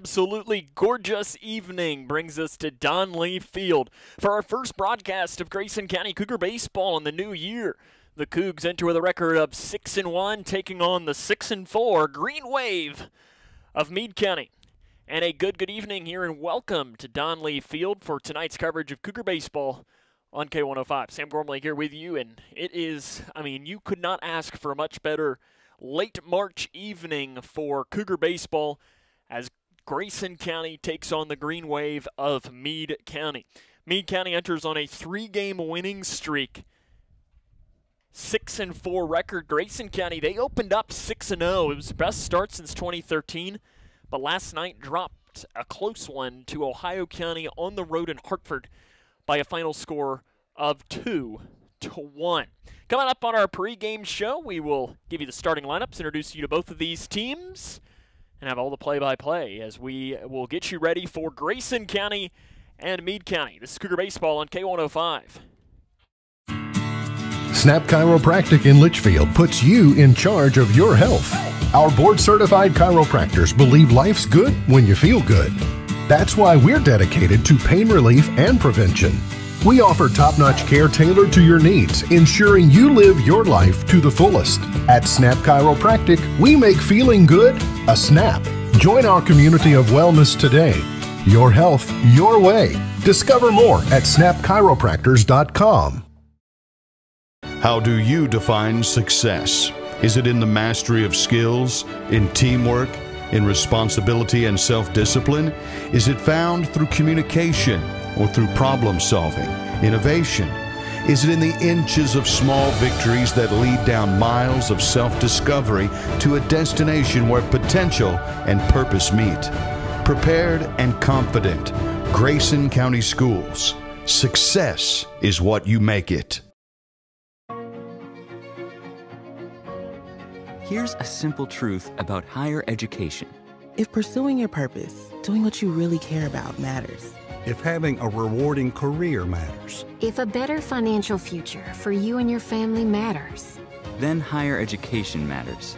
absolutely gorgeous evening brings us to Don Lee Field for our first broadcast of Grayson County Cougar baseball in the new year. The Cougs enter with a record of 6-1, taking on the 6-4 Green Wave of Meade County. And a good evening here and welcome to Don Lee Field for tonight's coverage of Cougar baseball on K105. Sam Gormley here with you, and it is, you could not ask for a much better late March evening for Cougar baseball as Grayson County takes on the Green Wave of Meade County. Meade County enters on a 3-game winning streak. 6-4 record. Grayson County, they opened up 6-0. It was the best start since 2013, but last night dropped a close one to Ohio County on the road in Hartford by a final score of 2-1. Coming up on our pregame show, we will give you the starting lineups, introduce you to both of these teams, and have all the play-by-play as we will get you ready for Grayson County and Meade County. This is Cougar Baseball on K105. Snap Chiropractic in Litchfield puts you in charge of your health. Our board-certified chiropractors believe life's good when you feel good. That's why we're dedicated to pain relief and prevention. We offer top-notch care tailored to your needs, ensuring you live your life to the fullest. At Snap Chiropractic, we make feeling good a snap. Join our community of wellness today. Your health, your way. Discover more at snapchiropractors.com. How do you define success? Is it in the mastery of skills, in teamwork, in responsibility and self-discipline? Is it found through communication or through problem solving, innovation? Is it in the inches of small victories that lead down miles of self-discovery to a destination where potential and purpose meet? Prepared and confident, Grayson County Schools. Success is what you make it. Here's a simple truth about higher education. If pursuing your purpose, doing what you really care about matters. If having a rewarding career matters. If a better financial future for you and your family matters. Then higher education matters.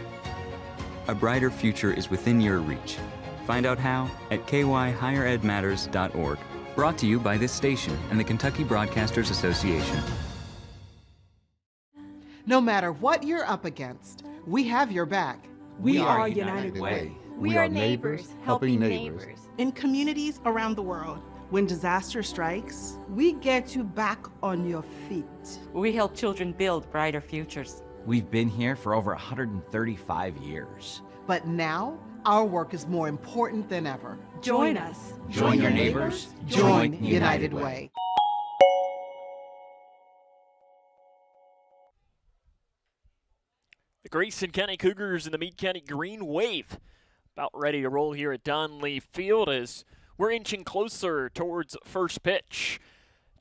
A brighter future is within your reach. Find out how at kyhigheredmatters.org. Brought to you by this station and the Kentucky Broadcasters Association. No matter what you're up against, we have your back. We are United Way. We are neighbors helping neighbors. In communities around the world, when disaster strikes, we get you back on your feet. We help children build brighter futures. We've been here for over 135 years. But now, our work is more important than ever. Join us. Join your neighbors. Join United Way. The Grayson County Cougars and the Meade County Green Wave about ready to roll here at Don Lee Field as we're inching closer towards first pitch.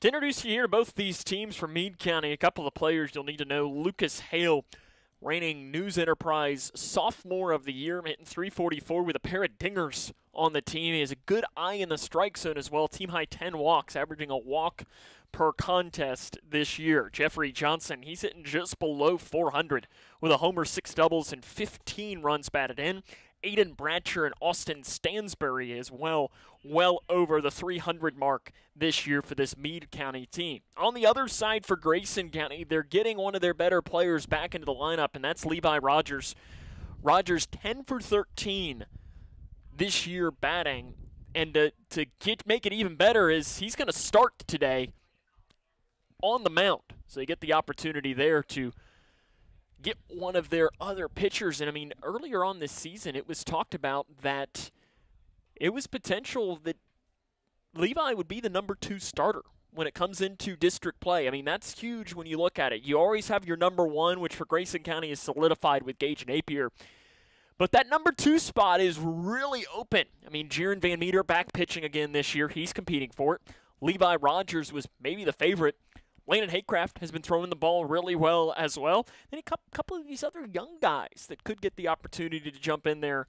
To introduce you here to both these teams from Meade County, a couple of players you'll need to know. Lucas Hale, reigning News Enterprise Sophomore of the Year, hitting .344 with a pair of dingers on the team. He has a good eye in the strike zone as well. Team high 10 walks, averaging a walk per contest this year. Jeffrey Johnson, he's hitting just below 400 with a homer, 6 doubles, and 15 runs batted in. Aiden Bratcher and Austin Stansbury as well over the 300 mark this year for this Meade County team. On the other side for Grayson County, they're getting one of their better players back into the lineup, and that's Levi Rogers. Rogers 10 for 13 this year batting, and to make it even better is he's going to start today on the mound. So you get the opportunity there to get one of their other pitchers. And earlier on this season, it was talked about that it was potential that Levi would be the number 2 starter when it comes into district play. That's huge when you look at it. You always have your number 1, which for Grayson County is solidified with Gage Napier. But that number 2 spot is really open. Jaron Van Meter back pitching again this year. He's competing for it. Levi Rogers was maybe the favorite. Landon Haycraft has been throwing the ball really well as well. And a couple of these other young guys that could get the opportunity to jump in there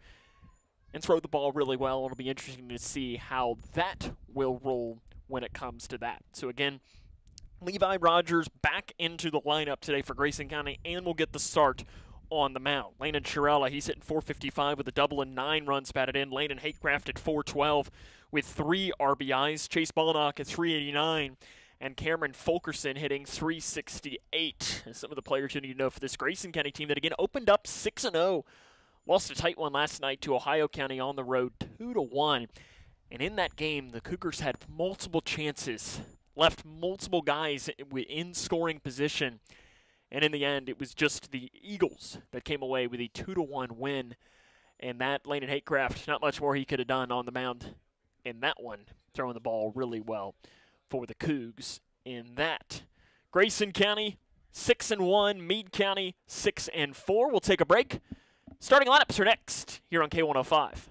and throw the ball really well. It'll be interesting to see how that will roll when it comes to that. So again, Levi Rogers back into the lineup today for Grayson County and will get the start on the mound. Landon Chiarella, he's hitting .455 with a double and 9 runs batted in. Landon Haycraft at .412 with 3 RBIs. Chase Balnock at .389. And Cameron Fulkerson hitting .368. Some of the players you need to know for this Grayson County team that, again, opened up 6-0. Lost a tight one last night to Ohio County on the road, 2-1. And in that game, the Cougars had multiple chances, left multiple guys in scoring position. And in the end, it was just the Eagles that came away with a 2-1 win. And that Landon Haycraft, not much more he could have done on the mound in that one, throwing the ball really well for the Cougs in that. Grayson County 6-1, Meade County 6-4. We'll take a break. Starting lineups are next here on K105.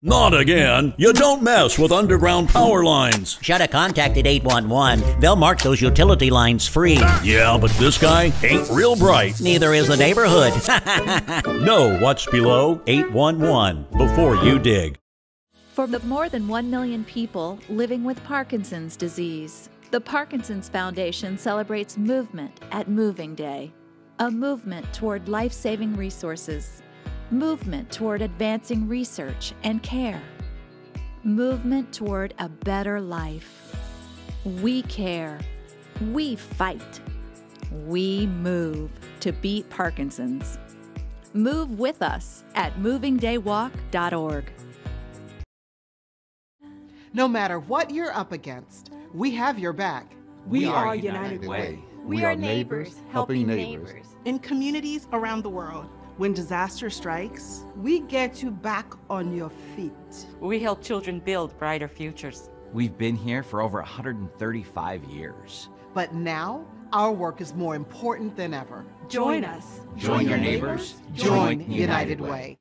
Not again. You don't mess with underground power lines. Should have contacted 811. They'll mark those utility lines free. Yeah, but this guy ain't real bright. Neither is the neighborhood. Know what's below 811 before you dig. For the more than 1 million people living with Parkinson's disease, the Parkinson's Foundation celebrates movement at Moving Day. A movement toward life-saving resources. Movement toward advancing research and care. Movement toward a better life. We care. We fight. We move to beat Parkinson's. Move with us at movingdaywalk.org. No matter what you're up against, we have your back. We are United Way. We are neighbors helping neighbors. In communities around the world, when disaster strikes, We get you back on your feet. We help children build brighter futures. We've been here for over 135 years. But now, our work is more important than ever. join us. Join your neighbors. Join United Way.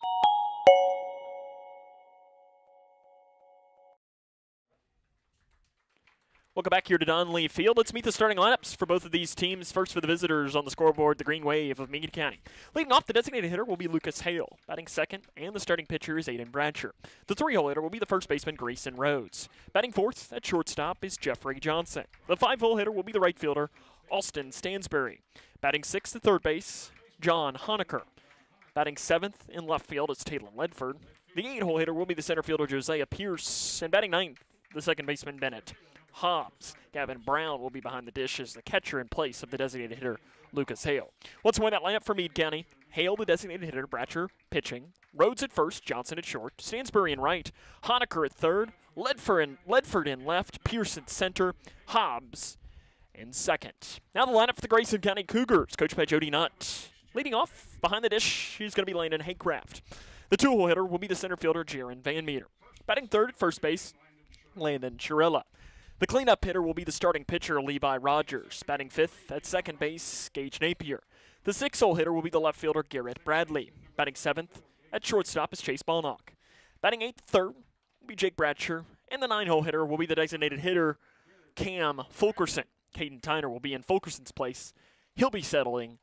Welcome back here to Don Lee Field. Let's meet the starting lineups for both of these teams. First for the visitors on the scoreboard, the Green Wave of Meade County. Leading off, the designated hitter will be Lucas Hale. Batting second, and the starting pitcher is Aiden Bradsher. The 3-hole hitter will be the first baseman, Grayson Rhodes. Batting fourth at shortstop is Jeffrey Johnson. The 5-hole hitter will be the right fielder, Austin Stansberry. Batting sixth at third base, John Honecker. Batting seventh in left field is Taylor Ledford. The 8-hole hitter will be the center fielder, Josiah Pierce. And batting ninth, the second baseman, Bennett Hobbs. Gavin Brown will be behind the dish as the catcher in place of the designated hitter, Lucas Hale. Let's win that lineup for Meade County. Hale, the designated hitter, Bradsher pitching, Rhodes at first, Johnson at short, Stansberry in right, Honecker at third, Ledford in left, Pierce in center, Hobbs in second. Now the lineup for the Grayson County Cougars, coached by Jody Nutt. Leading off behind the dish, he's going to be Landon Haycraft. The 2-hole hitter will be the center fielder, Jaron Van Meter. Batting third at first base, Landon Chiarella. The cleanup hitter will be the starting pitcher, Levi Rogers. Batting fifth at second base, Gage Napier. The 6-hole hitter will be the left fielder, Garrett Bradley. Batting seventh at shortstop is Chase Balnock. Batting eighth, third will be Jake Bradsher. And the 9-hole hitter will be the designated hitter, Cam Fulkerson. Caden Tyner will be in Fulkerson's place. He'll be settling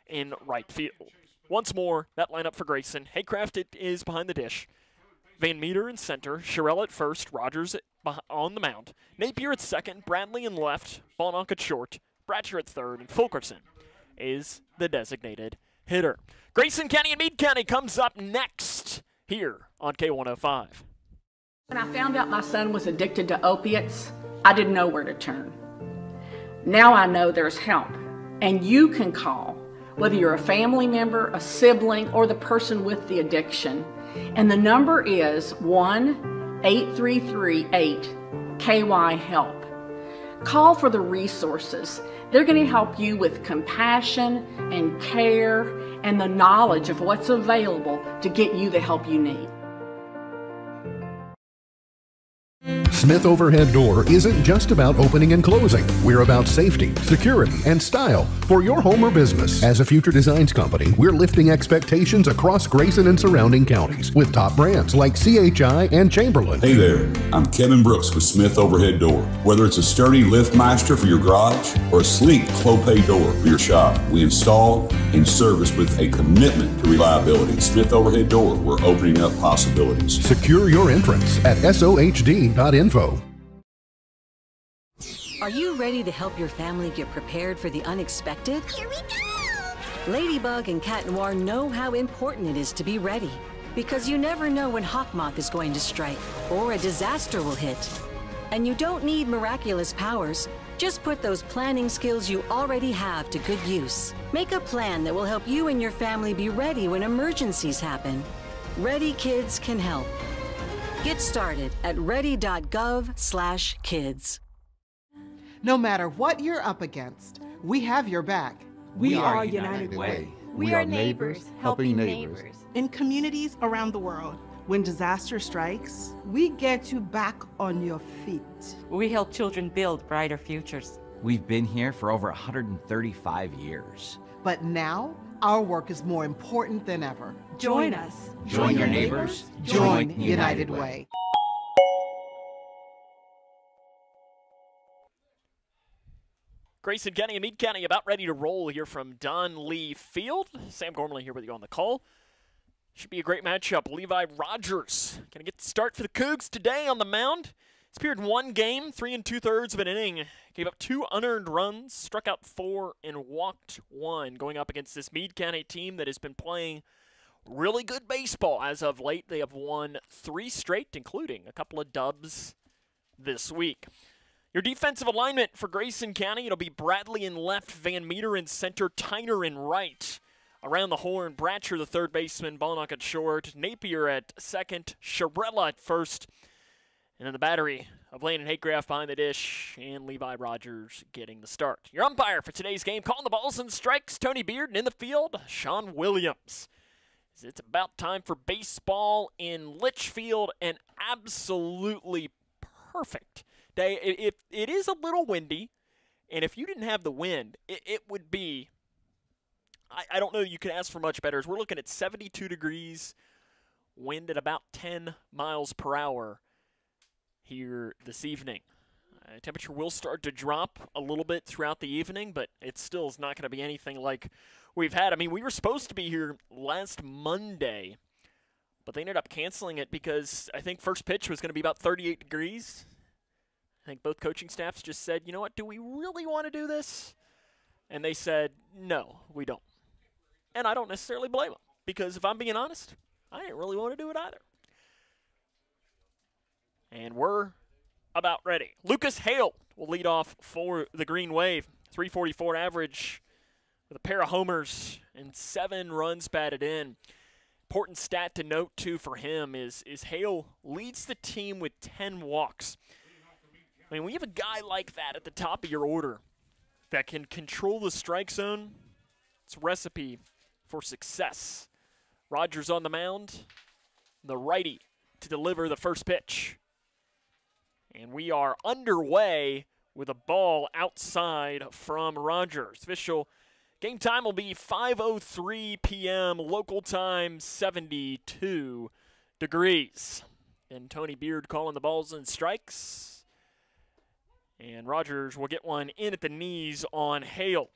in right field. Once more, that lineup for Grayson. Haycraft is behind the dish. Van Meter in center, Chiarella at first, Rogers on the mound, Napier at second, Bradley in left, Balnock at short, Bradsher at third, and Fulkerson is the designated hitter. Grayson County and Meade County comes up next here on K105. When I found out my son was addicted to opiates, I didn't know where to turn. Now I know there's help, and you can call, whether you're a family member, a sibling, or the person with the addiction. And the number is 1-8338-KY-HELP. Call for the resources. They're going to help you with compassion and care and the knowledge of what's available to get you the help you need. Smith Overhead Door isn't just about opening and closing. We're about safety, security, and style for your home or business. As a future designs company, we're lifting expectations across Grayson and surrounding counties with top brands like CHI and Chamberlain. Hey there, I'm Kevin Brooks with Smith Overhead Door. Whether it's a sturdy LiftMaster for your garage or a sleek Clopay door for your shop, we install and service with a commitment to reliability. Smith Overhead Door, we're opening up possibilities. Secure your entrance at sohd.info. Are you ready to help your family get prepared for the unexpected? Here we go! Ladybug and Cat Noir know how important it is to be ready, because you never know when Hawkmoth is going to strike or a disaster will hit. And you don't need miraculous powers. Just put those planning skills you already have to good use. Make a plan that will help you and your family be ready when emergencies happen. Ready Kids can help. Get started at ready.gov/kids. No matter what you're up against, we have your back. We are United Way. We are neighbors helping neighbors. In communities around the world, when disaster strikes, We get you back on your feet. We help children build brighter futures. We've been here for over 135 years. But now, our work is more important than ever. Join us. Join your neighbors. Join United Way. Grayson County and Meade County about ready to roll here from Don Lee Field. Sam Gormley here with you on the call. Should be a great matchup. Levi Rogers going to get the start for the Cougs today on the mound. He's appeared in one game, 3 2/3 of an inning. Gave up 2 unearned runs, struck out 4, and walked 1, going up against this Meade County team that has been playing really good baseball as of late. They have won 3 straight, including a couple of dubs this week. Your defensive alignment for Grayson County, it'll be Bradley in left, Van Meter in center, Tyner in right. Around the horn, Bratcher, the third baseman, Ballnock at short, Napier at second, Sharella at first. And in the battery of Landon Haycraft behind the dish, and Levi Rogers getting the start. Your umpire for today's game, calling the balls and strikes, Tony Beard, and in the field, Sean Williams. It's about time for baseball in Litchfield, an absolutely perfect day. It is a little windy, and if you didn't have the wind, it would be, I don't know you can ask for much better. We're looking at 72 degrees, wind at about 10 miles per hour here this evening. Temperature will start to drop a little bit throughout the evening, but it still is not going to be anything like we've had. I mean, we were supposed to be here last Monday, but they ended up canceling it because I think first pitch was going to be about 38 degrees. I think both coaching staffs just said, you know what, do we really want to do this? And they said, no, we don't. And I don't necessarily blame them, because if I'm being honest, I didn't really want to do it either. And we're about ready. Lucas Hale will lead off for the Green Wave. 344 average with a pair of homers and 7 runs batted in. Important stat to note, too, for him is Hale leads the team with 10 walks. I mean, when you have a guy like that at the top of your order that can control the strike zone, it's a recipe for success. Rogers on the mound, the righty to deliver the first pitch. And we are underway with a ball outside from Rogers. Official game time will be 5:03 p.m. local time, 72 degrees. And Tony Beard calling the balls and strikes. And Rogers will get one in at the knees on Hale.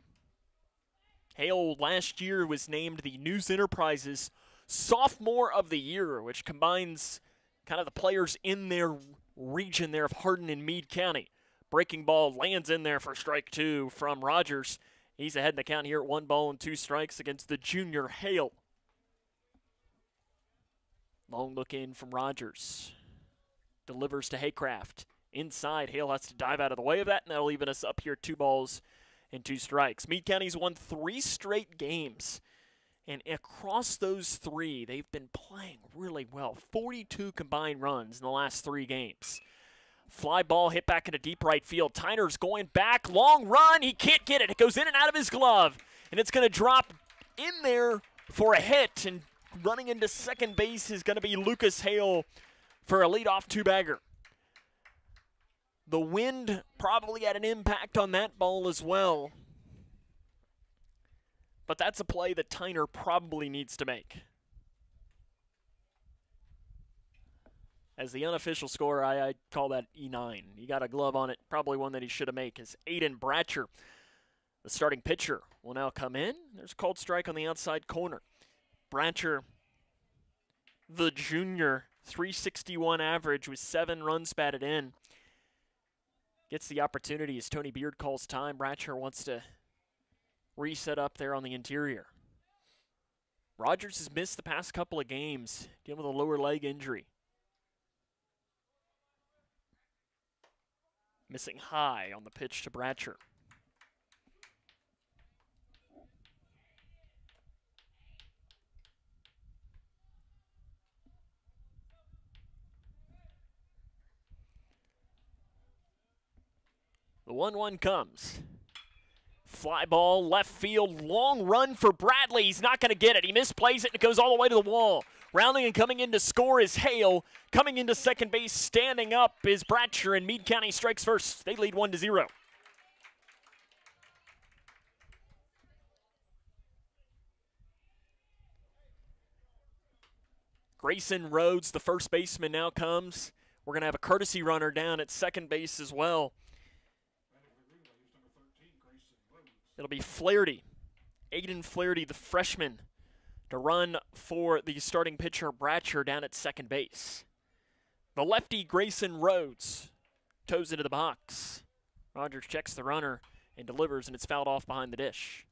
Hale last year was named the News Enterprises Sophomore of the Year, which combines kind of the players in their region there of Hardin and Meade County. Breaking ball lands in there for strike 2 from Rogers. He's ahead in the count here at 1 2 against the junior Hale. Long look in from Rogers. Delivers to Haycraft. Inside, Hale has to dive out of the way of that, and that'll even us up here 2 2. Meade County's won 3 straight games. And across those 3, they've been playing really well. 42 combined runs in the last 3 games. Fly ball hit back into deep right field. Tyner's going back. Long run. He can't get it. It goes in and out of his glove. And it's going to drop in there for a hit. And running into second base is going to be Lucas Hale for a leadoff 2-bagger. The wind probably had an impact on that ball as well. But that's a play that Tyner probably needs to make. As the unofficial score, I call that E9. He got a glove on it, probably one that he should have made, is Aiden Bratcher. The starting pitcher will now come in. There's a called strike on the outside corner. Bratcher, the junior, 361 average with 7 runs batted in. Gets the opportunity as Tony Beard calls time. Bratcher wants to reset up there on the interior. Rogers has missed the past couple of games, dealing with a lower leg injury. Missing high on the pitch to Bratcher. The 1-1 comes. Fly ball, left field, long run for Bradley. He's not going to get it. He misplays it and it goes all the way to the wall. Rounding and coming in to score is Hale. Coming into second base, standing up is Bratcher, and Meade County strikes first. They lead 1-0. Grayson Rhodes, the first baseman, now comes. We're going to have a courtesy runner down at second base as well. It'll be Flaherty, Aiden Flaherty, the freshman, to run for the starting pitcher Bratcher down at second base. The lefty Grayson Rhodes toes into the box. Rogers checks the runner and delivers, and it's fouled off behind the dish.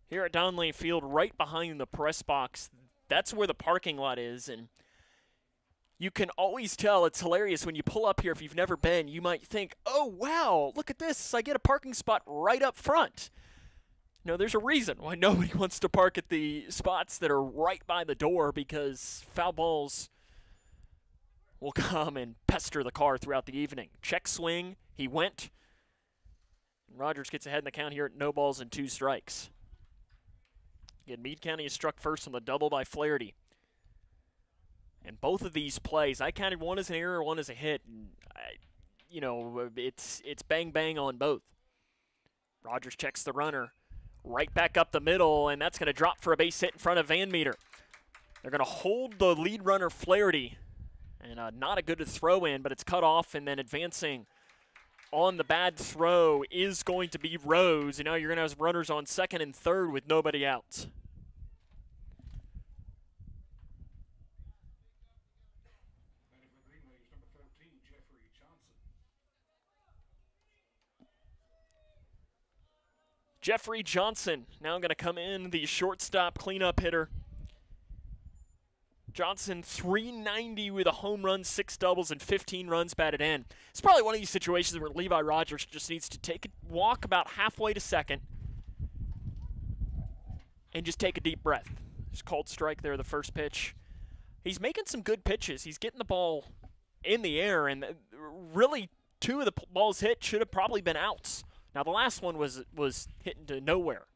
Here at Donley Field, right behind the press box, that's where the parking lot is, and you can always tell. It's hilarious when you pull up here. If you've never been, you might think, oh, wow, look at this. I get a parking spot right up front. No, there's a reason why nobody wants to park at the spots that are right by the door, because foul balls will come and pester the car throughout the evening. Check swing. He went. Rogers gets ahead in the count here at 0 balls and 2 strikes. Again, Meade County is struck first on the double by Flaherty. And both of these plays, I counted one as an error, one as a hit. And it's bang-bang on both. Rogers checks the runner right back up the middle, and that's going to drop for a base hit in front of Van Meter. They're going to hold the lead runner, Flaherty, and not a good throw in, but it's cut off, and then advancing on the bad throw is going to be Rose. And now you're going to have runners on second and third with nobody out. Jeffrey Johnson now going to come in, the shortstop cleanup hitter. Johnson, .390 with a home run, 6 doubles, and 15 runs batted in. It's probably one of these situations where Levi Rogers just needs to take a walk about halfway to second and just take a deep breath. Just called strike there, the first pitch. He's making some good pitches. He's getting the ball in the air, and really 2 of the balls hit should have probably been outs. Now, the last one was hit into nowhere.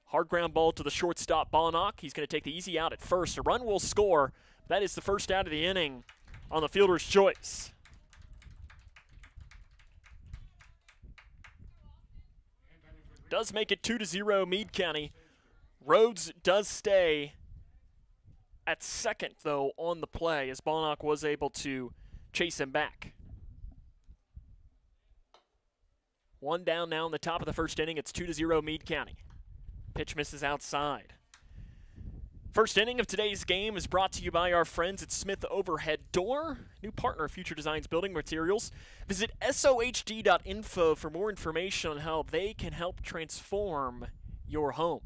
Hard ground ball to the shortstop, Bonnock. He's going to take the easy out at first. A run will score. That is the first out of the inning on the fielder's choice. Does make it 2-0 Meade County. Rhodes does stay at second, though, on the play, as Bonnock was able to chase him back. 1 down now in the top of the first inning. It's 2-0 Meade County. Pitch misses outside. First inning of today's game is brought to you by our friends at Smith Overhead Door, new partner of Future Designs Building Materials. Visit sohd.info for more information on how they can help transform your home.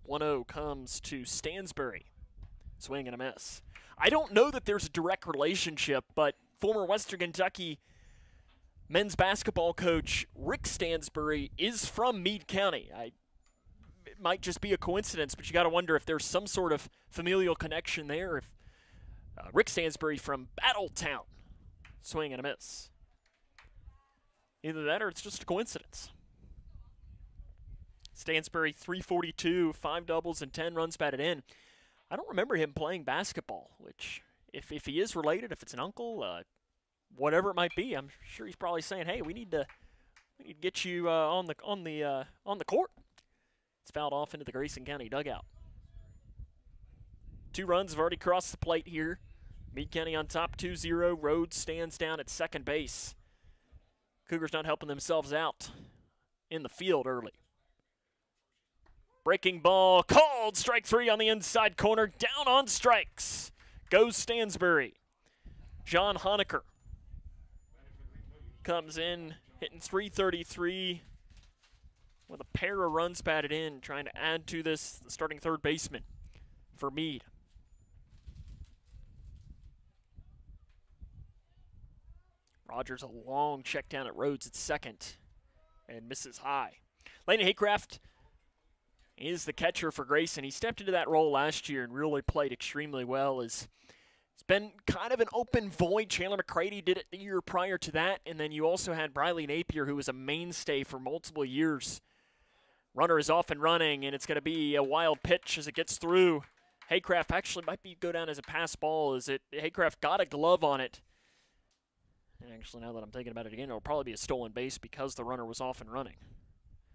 1-0 comes to Stansbury. Swing and a miss. I don't know that there's a direct relationship, but former Western Kentucky men's basketball coach Rick Stansbury is from Meade County. It might just be a coincidence, but you got to wonder if there's some sort of familial connection there. If Rick Stansbury from Battletown, swing and a miss. Either that or it's just a coincidence. Stansbury, .342, 5 doubles and 10 runs batted in. I don't remember him playing basketball, which, if he is related, if it's an uncle, whatever it might be, I'm sure he's probably saying, "Hey, we need to get you on the court." It's fouled off into the Grayson County dugout. 2 runs have already crossed the plate here. Meade County on top, 2-0. Rhodes stands down at second base. Cougars not helping themselves out in the field early. Breaking ball called, strike 3 on the inside corner. Down on strikes goes Stansbury. John Honecker comes in, hitting .333 with a pair of runs batted in, trying to add to this, the starting third baseman for Meade. Rogers, a long check down at Rhodes at second and misses high. Landon Haycraft is the catcher for Grayson. He stepped into that role last year and really played extremely well. It's been kind of an open void. Chandler McCready did it the year prior to that, and then you also had Briley Napier, who was a mainstay for multiple years. Runner is off and running, and it's going to be a wild pitch as it gets through. Haycraft actually might go down as a pass ball, as Haycraft got a glove on it. And actually, now that I'm thinking about it again, it'll probably be a stolen base because the runner was off and running.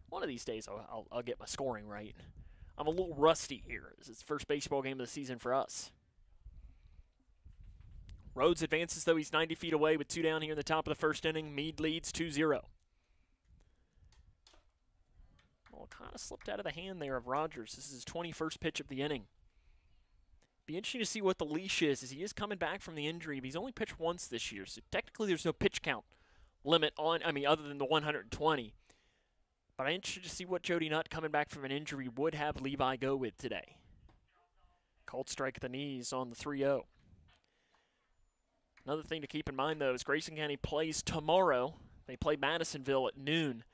One of these days, I'll get my scoring right. I'm a little rusty here. This is the first baseball game of the season for us. Rhodes advances, though. He's 90 feet away with 2 down here in the top of the first inning. Meade leads 2-0. Well, kind of slipped out of the hand there of Rogers. This is his 21st pitch of the inning. Be interesting to see what the leash is, as he is coming back from the injury, but he's only pitched once this year, so technically there's no pitch count limit on, other than the 120. But I'm interested to see what Jody Nutt, coming back from an injury, would have Levi go with today. Called strike at the knees on the 3-0. Another thing to keep in mind, though, is Grayson County plays tomorrow. They play Madisonville at noon.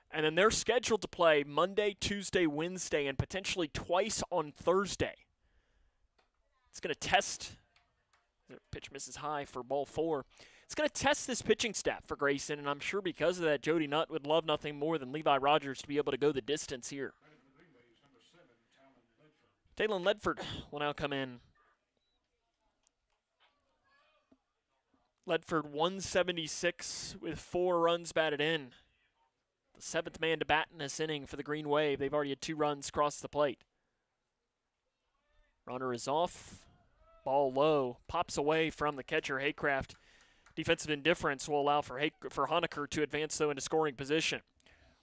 And then they're scheduled to play Monday, Tuesday, Wednesday, and potentially twice on Thursday. It's going to test. Pitch misses high for ball 4. It's going to test this pitching staff for Grayson, and I'm sure because of that, Jody Nutt would love nothing more than Levi Rogers to be able to go the distance here. Talon Ledford will now come in. Ledford 176 with 4 runs batted in. The 7th man to bat in this inning for the Green Wave. They've already had 2 runs cross the plate. Runner is off. Ball low. Pops away from the catcher, Haycraft. Defensive indifference will allow for Honecker to advance, though, into scoring position.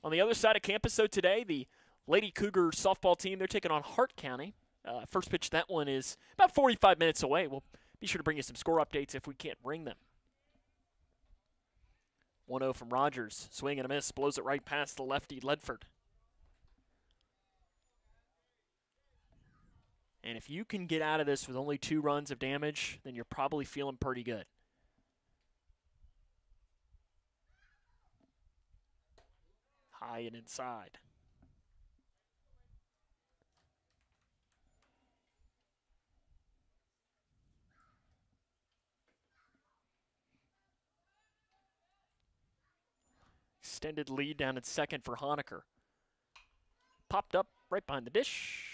On the other side of campus, though, today, the Lady Cougar softball team, they're taking on Hart County. First pitch, that one is about 45 minutes away. We'll be sure to bring you some score updates if we can't bring them. 1-0 from Rogers. Swing and a miss. Blows it right past the lefty, Ledford. And if you can get out of this with only 2 runs of damage, then you're probably feeling pretty good. High and inside. Extended lead down at second for Honecker. Popped up right behind the dish.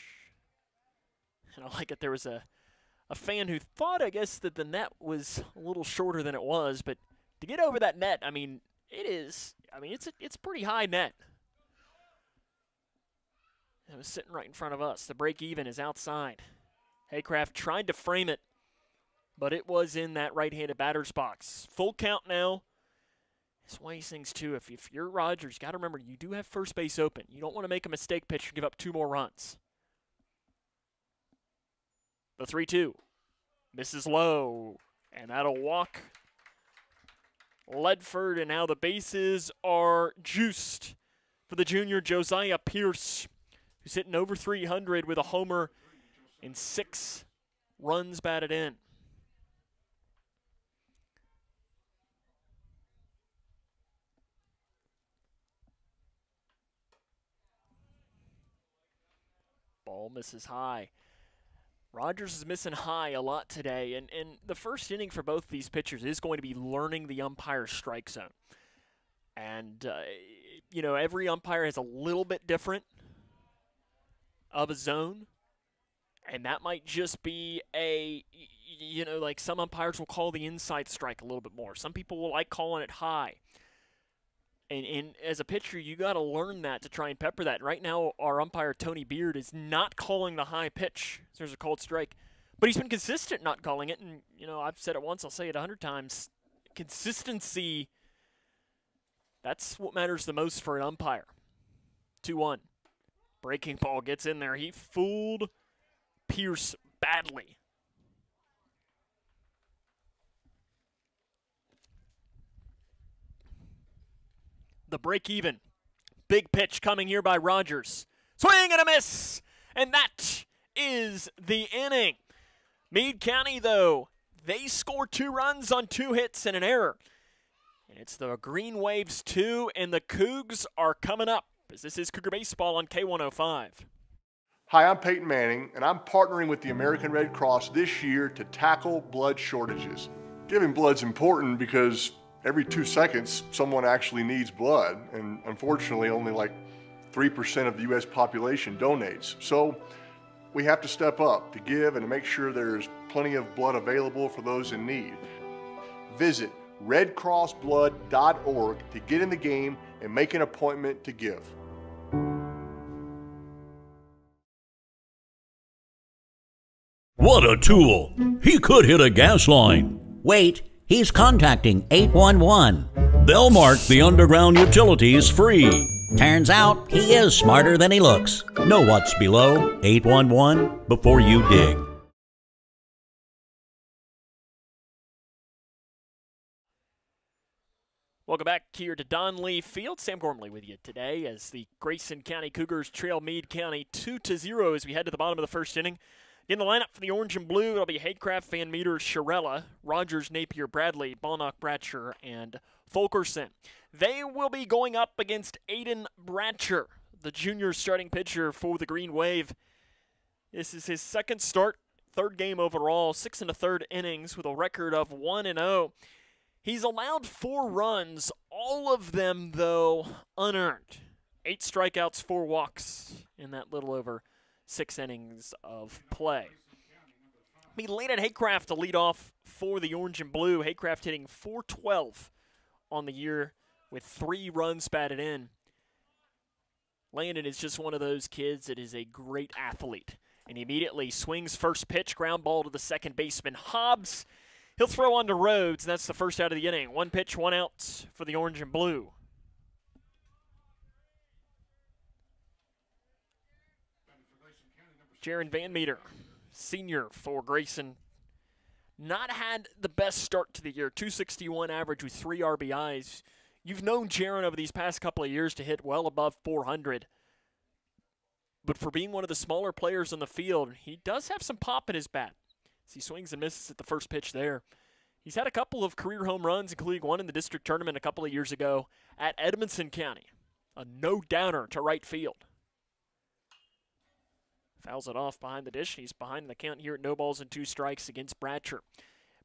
And I like it. There was a fan who thought, I guess, that the net was a little shorter than it was, but to get over that net, it is. It's a pretty high net. It was sitting right in front of us. The break even is outside. Haycraft tried to frame it, but it was in that right-handed batter's box. Full count now. This weighs things too. If you're Rogers, you got to remember you do have first base open. You don't want to make a mistake pitch and give up 2 more runs. The 3-2 misses low, and that'll walk Ledford, and now the bases are juiced for the junior Josiah Pierce, who's hitting over 300 with a homer and 6 runs batted in. Ball misses high. Rogers is missing high a lot today, and the first inning for both these pitchers is going to be learning the umpire's strike zone. And, every umpire has a little bit different of a zone, and that might just be like some umpires will call the inside strike a little bit more. Some people will like calling it high. And as a pitcher, you got to learn that to try and pepper that. Right now, our umpire, Tony Beard, is not calling the high pitch. There's a called strike. But he's been consistent not calling it. And, I've said it once, I'll say it 100 times. Consistency, that's what matters the most for an umpire. 2-1. Breaking ball gets in there. He fooled Pierce badly. The break even. big pitch coming here by Rogers. Swing and a miss, and that is the inning. Meade County, though, they score 2 runs on 2 hits and an error. And it's the Green Waves 2, and the Cougs are coming up, as this is Cougar Baseball on K105. Hi, I'm Peyton Manning, and I'm partnering with the American Red Cross this year to tackle blood shortages. Giving blood's important because every 2 seconds, someone actually needs blood, and unfortunately, only like 3% of the U.S. population donates. So we have to step up to give and to make sure there's plenty of blood available for those in need. Visit redcrossblood.org to get in the game and make an appointment to give. What a tool! He could hit a gas line. Wait, he's contacting 811. They'll mark the underground utilities free. Turns out he is smarter than he looks. Know what's below 811 before you dig. Welcome back here to Don Lee Field. Sam Gormley with you today as the Grayson County Cougars trail Meade County 2-0 as we head to the bottom of the first inning. In the lineup for the orange and blue, it'll be Haycraft, Van Meter, Sharella, Rogers, Napier, Bradley, Balnock, Bratcher, and Fulkerson. They will be going up against Aiden Bratcher, the junior starting pitcher for the Green Wave. This is his second start, third game overall, 6 1/3 innings with a record of 1-0. He's allowed 4 runs, all of them, though, unearned. 8 strikeouts, 4 walks in that little over 6 innings of play. He landed Haycraft to lead off for the orange and blue. Haycraft hitting .412 on the year with 3 runs batted in. Landon is just one of those kids that is a great athlete. And he immediately swings first pitch, ground ball to the second baseman, Hobbs. He'll throw on to Rhodes, and that's the first out of the inning. 1 pitch, 1 out for the orange and blue. Jaron Van Meter, senior for Grayson, not had the best start to the year. .261 average with 3 RBIs. You've known Jaron over these past couple of years to hit well above .400. But for being one of the smaller players on the field, he does have some pop in his bat. As he swings and misses at the first pitch there. He's had a couple of career home runs, including one in the district tournament a couple of years ago at Edmondson County. A no-downer to right field. Fouls it off behind the dish. He's behind the count here at 0 balls and 2 strikes against Bratcher.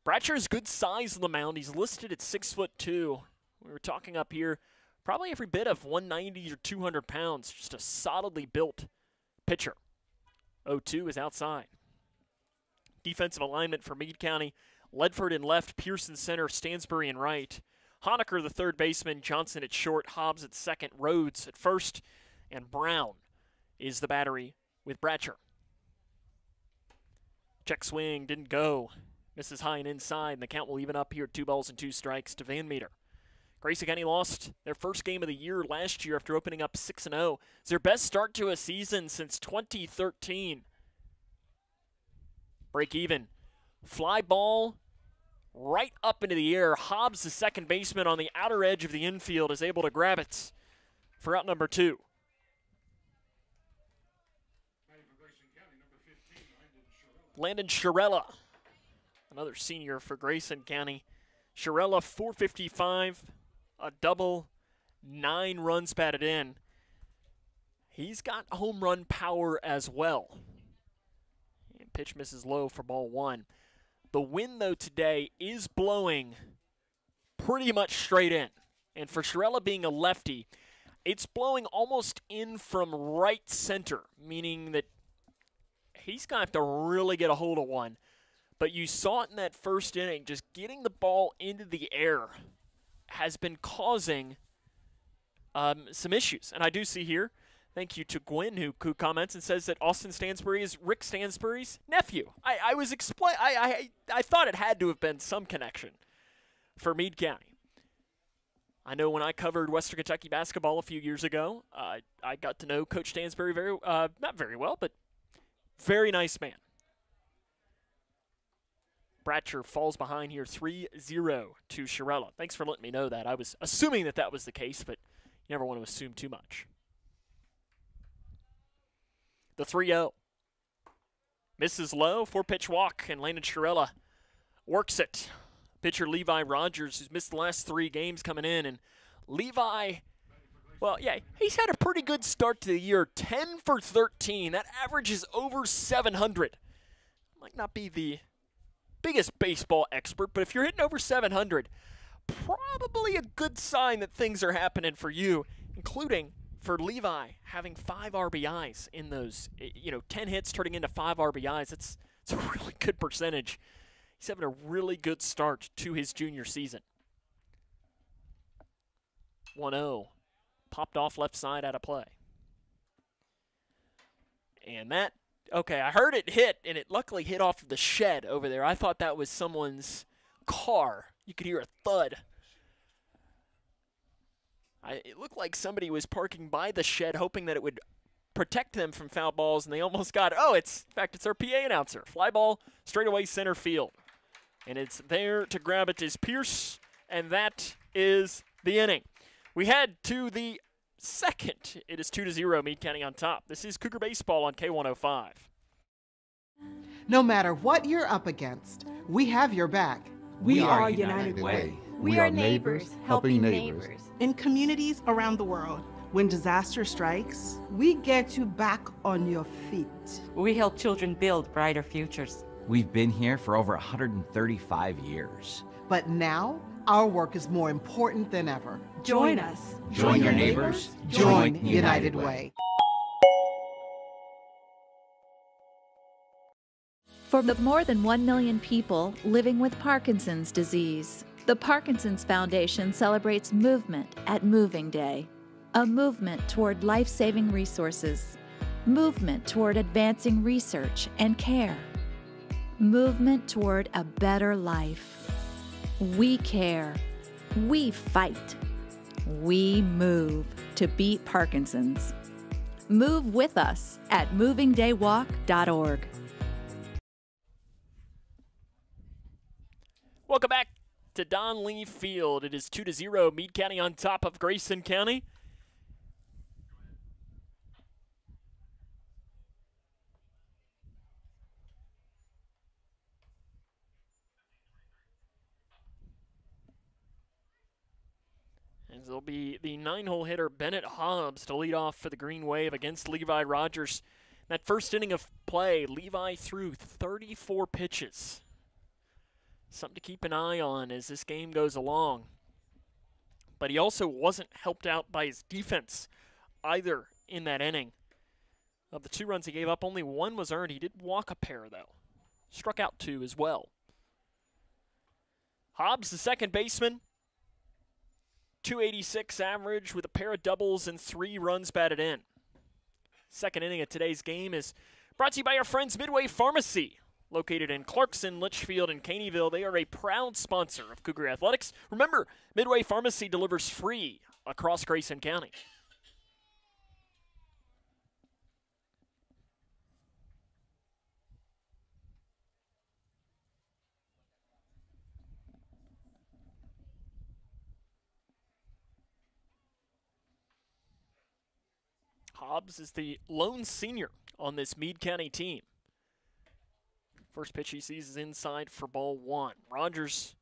Bratcher is good size on the mound. He's listed at 6'2". We were talking up here, probably every bit of 190 or 200 pounds. Just a solidly built pitcher. 0-2 is outside. Defensive alignment for Meade County. Ledford in left, Pearson center, Stansbury in right. Honaker, the third baseman, Johnson at short, Hobbs at second, Rhodes at first, and Brown is the battery with Bratcher. Check swing, didn't go. Misses high and inside, and the count will even up here at 2 balls and 2 strikes to Van Meter. Grayson County lost their first game of the year last year after opening up 6-0. It's their best start to a season since 2013. Break even. Fly ball right up into the air. Hobbs, the second baseman on the outer edge of the infield, is able to grab it for out number 2. Landon Sharella, another senior for Grayson County. Sharella, .455, a double, 9 runs batted in. He's got home run power as well. And pitch misses low for ball 1. The wind, though, today is blowing pretty much straight in. And for Sharella being a lefty, it's blowing almost in from right center, meaning that he's going to have to really get a hold of one. But you saw it in that first inning, just getting the ball into the air has been causing some issues. And I do see here, thank you to Gwen, who comments and says that Austin Stansbury is Rick Stansbury's nephew. I thought it had to have been some connection for Meade County. I know when I covered Western Kentucky basketball a few years ago, I got to know Coach Stansbury not very well, but very nice man. Bratcher falls behind here 3-0 to Sharella. Thanks for letting me know that. I was assuming that was the case, but you never want to assume too much. The 3-0. Misses low, 4-pitch walk, and Landon Chiarella works it. Pitcher Levi Rogers, who's missed the last 3 games coming in, and Levi, well, yeah, he's had a pretty good start to the year, 10 for 13. That average is over 700. Might not be the biggest baseball expert, but if you're hitting over 700, probably a good sign that things are happening for you, including for Levi having 5 RBIs in those, 10 hits turning into 5 RBIs. It's a really good percentage. He's having a really good start to his junior season. 1-0. Popped off left side out of play. And that, okay, I heard it hit, and it luckily hit off the shed over there. I thought that was someone's car. You could hear a thud. It looked like somebody was parking by the shed hoping that it would protect them from foul balls, and they almost got it. Oh, in fact, it's our PA announcer. Fly ball, straightaway center field. And it's there to grab it is Pierce, and that is the inning. We head to the second. It is 2-0, Meade County on top. This is Cougar Baseball on K105. No matter what you're up against, we have your back. We are United Way. We are neighbors, helping neighbors. In communities around the world, when disaster strikes, We get you back on your feet. We help children build brighter futures. We've been here for over 135 years. But now, our work is more important than ever. Join us. Join your neighbors. Join United Way. For the more than 1 million people living with Parkinson's disease, the Parkinson's Foundation celebrates movement at Moving Day. A movement toward life-saving resources. Movement toward advancing research and care. Movement toward a better life. We care. We fight. We move to beat Parkinson's. Move with us at movingdaywalk.org. Welcome back to Don Lee Field. It is 2-0, Meade County on top of Grayson County. As it'll be the 9-hole hitter Bennett Hobbs to lead off for the Green Wave against Levi Rogers. That first inning of play, Levi threw 34 pitches. Something to keep an eye on as this game goes along. But he also wasn't helped out by his defense either in that inning. Of the 2 runs he gave up, only 1 was earned. He did walk a pair, though. Struck out 2 as well. Hobbs, the second baseman, 286 average with a pair of doubles and 3 runs batted in. Second inning of today's game is brought to you by our friends Midway Pharmacy. Located in Clarkson, Litchfield, and Caneyville, they are a proud sponsor of Cougar Athletics. Remember, Midway Pharmacy delivers free across Grayson County. Hobbs is the lone senior on this Meade County team. First pitch he sees is inside for ball 1. Rogers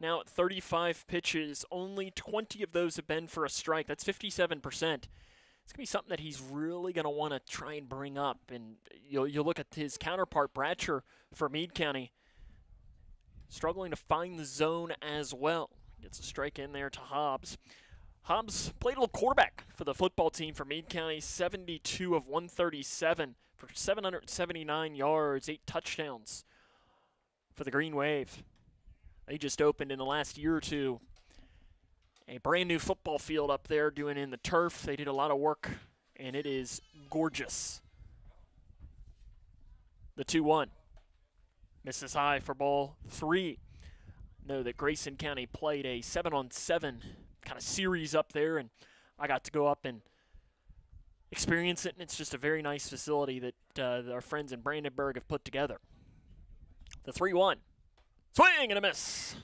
now at 35 pitches. Only 20 of those have been for a strike. That's 57%. It's going to be something that he's really going to want to try and bring up. And you'll look at his counterpart, Bratcher, for Meade County, struggling to find the zone as well. Gets a strike in there to Hobbs. Hobbs played a little quarterback for the football team for Meade County, 72 of 137 for 779 yards, 8 touchdowns for the Green Wave. They just opened in the last year or two a brand new football field up there doing in the turf. They did a lot of work, and it is gorgeous. The 2-1. Misses high for ball 3. Know that Grayson County played a 7-on-7 kind of series up there, and I got to go up and experience it, and it's just a very nice facility that our friends in Brandenburg have put together. The 3-1. Swing and a miss.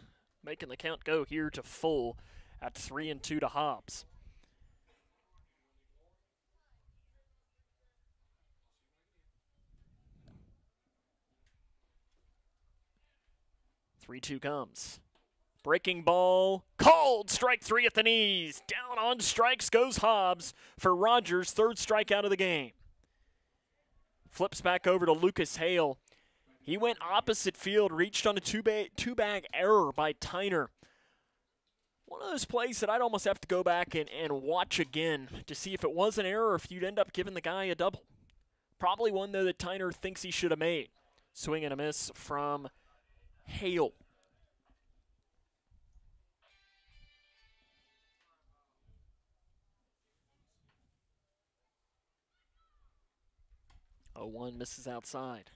Making the count go here to full at 3-2 to Hobbs. 3-2 comes. Breaking ball, called, strike 3 at the knees. Down on strikes goes Hobbs for Rogers' 3rd strikeout of the game. Flips back over to Lucas Hale. He went opposite field, reached on a two-bag error by Tyner. One of those plays that I'd almost have to go back and watch again to see if it was an error or if you'd end up giving the guy a double. Probably one, though, that Tyner thinks he should have made. Swing and a miss from Hale. Oh, 1 misses outside.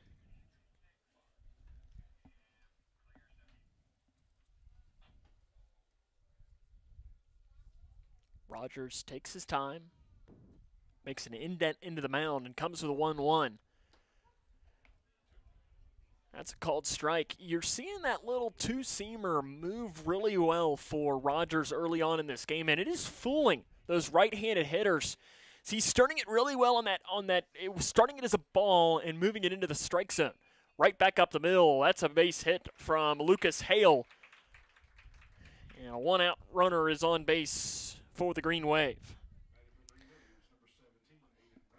Rogers takes his time, makes an indent into the mound, and comes with a 1-1. That's a called strike. You're seeing that little two-seamer move really well for Rogers early on in this game, and it is fooling those right-handed hitters. So he's starting it really well it was starting it as a ball and moving it into the strike zone. Right back up the middle. That's a base hit from Lucas Hale. And a 1-out runner is on base for the Green Wave.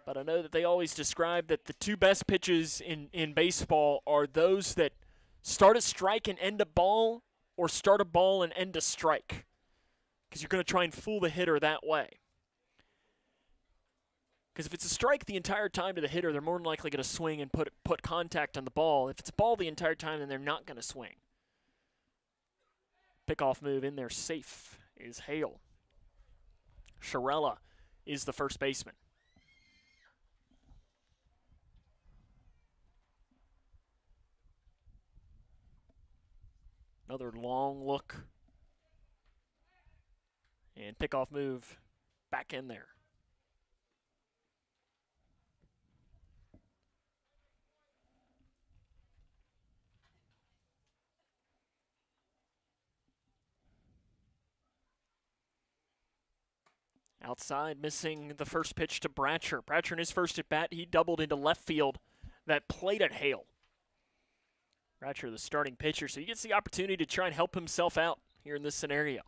But I know that they always describe that the 2 best pitches in baseball are those that start a strike and end a ball, or start a ball and end a strike. Because you're going to try and fool the hitter that way. Because if it's a strike the entire time to the hitter, they're more than likely going to swing and put contact on the ball. If it's a ball the entire time, then they're not going to swing. Pickoff move in there safe is Hale. Sharella is the first baseman. Another long look. And pickoff move back in there. Outside, missing the first pitch to Bratcher. Bratcher in his first at bat, he doubled into left field that played at Hale. Bratcher, the starting pitcher, so he gets the opportunity to try and help himself out here in this scenario.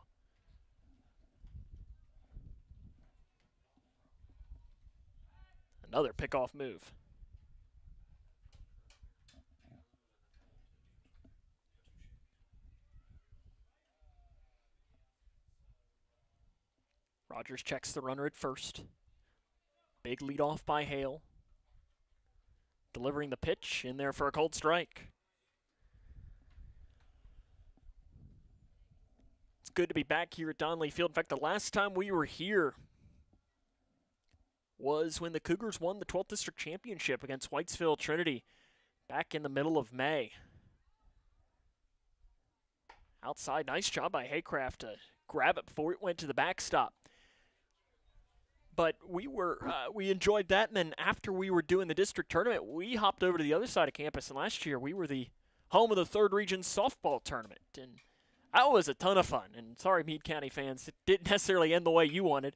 Another pickoff move. Rogers checks the runner at first. Big lead off by Hale. Delivering the pitch in there for a cold strike. It's good to be back here at Donley Field. In fact, the last time we were here was when the Cougars won the 12th District Championship against Whitesville Trinity back in the middle of May. Outside, nice job by Haycraft to grab it before it went to the backstop. But we enjoyed that, and then after we were doing the district tournament, we hopped over to the other side of campus, and last year we were the home of the 3rd Region softball tournament, and that was a ton of fun. And sorry, Meade County fans, it didn't necessarily end the way you wanted,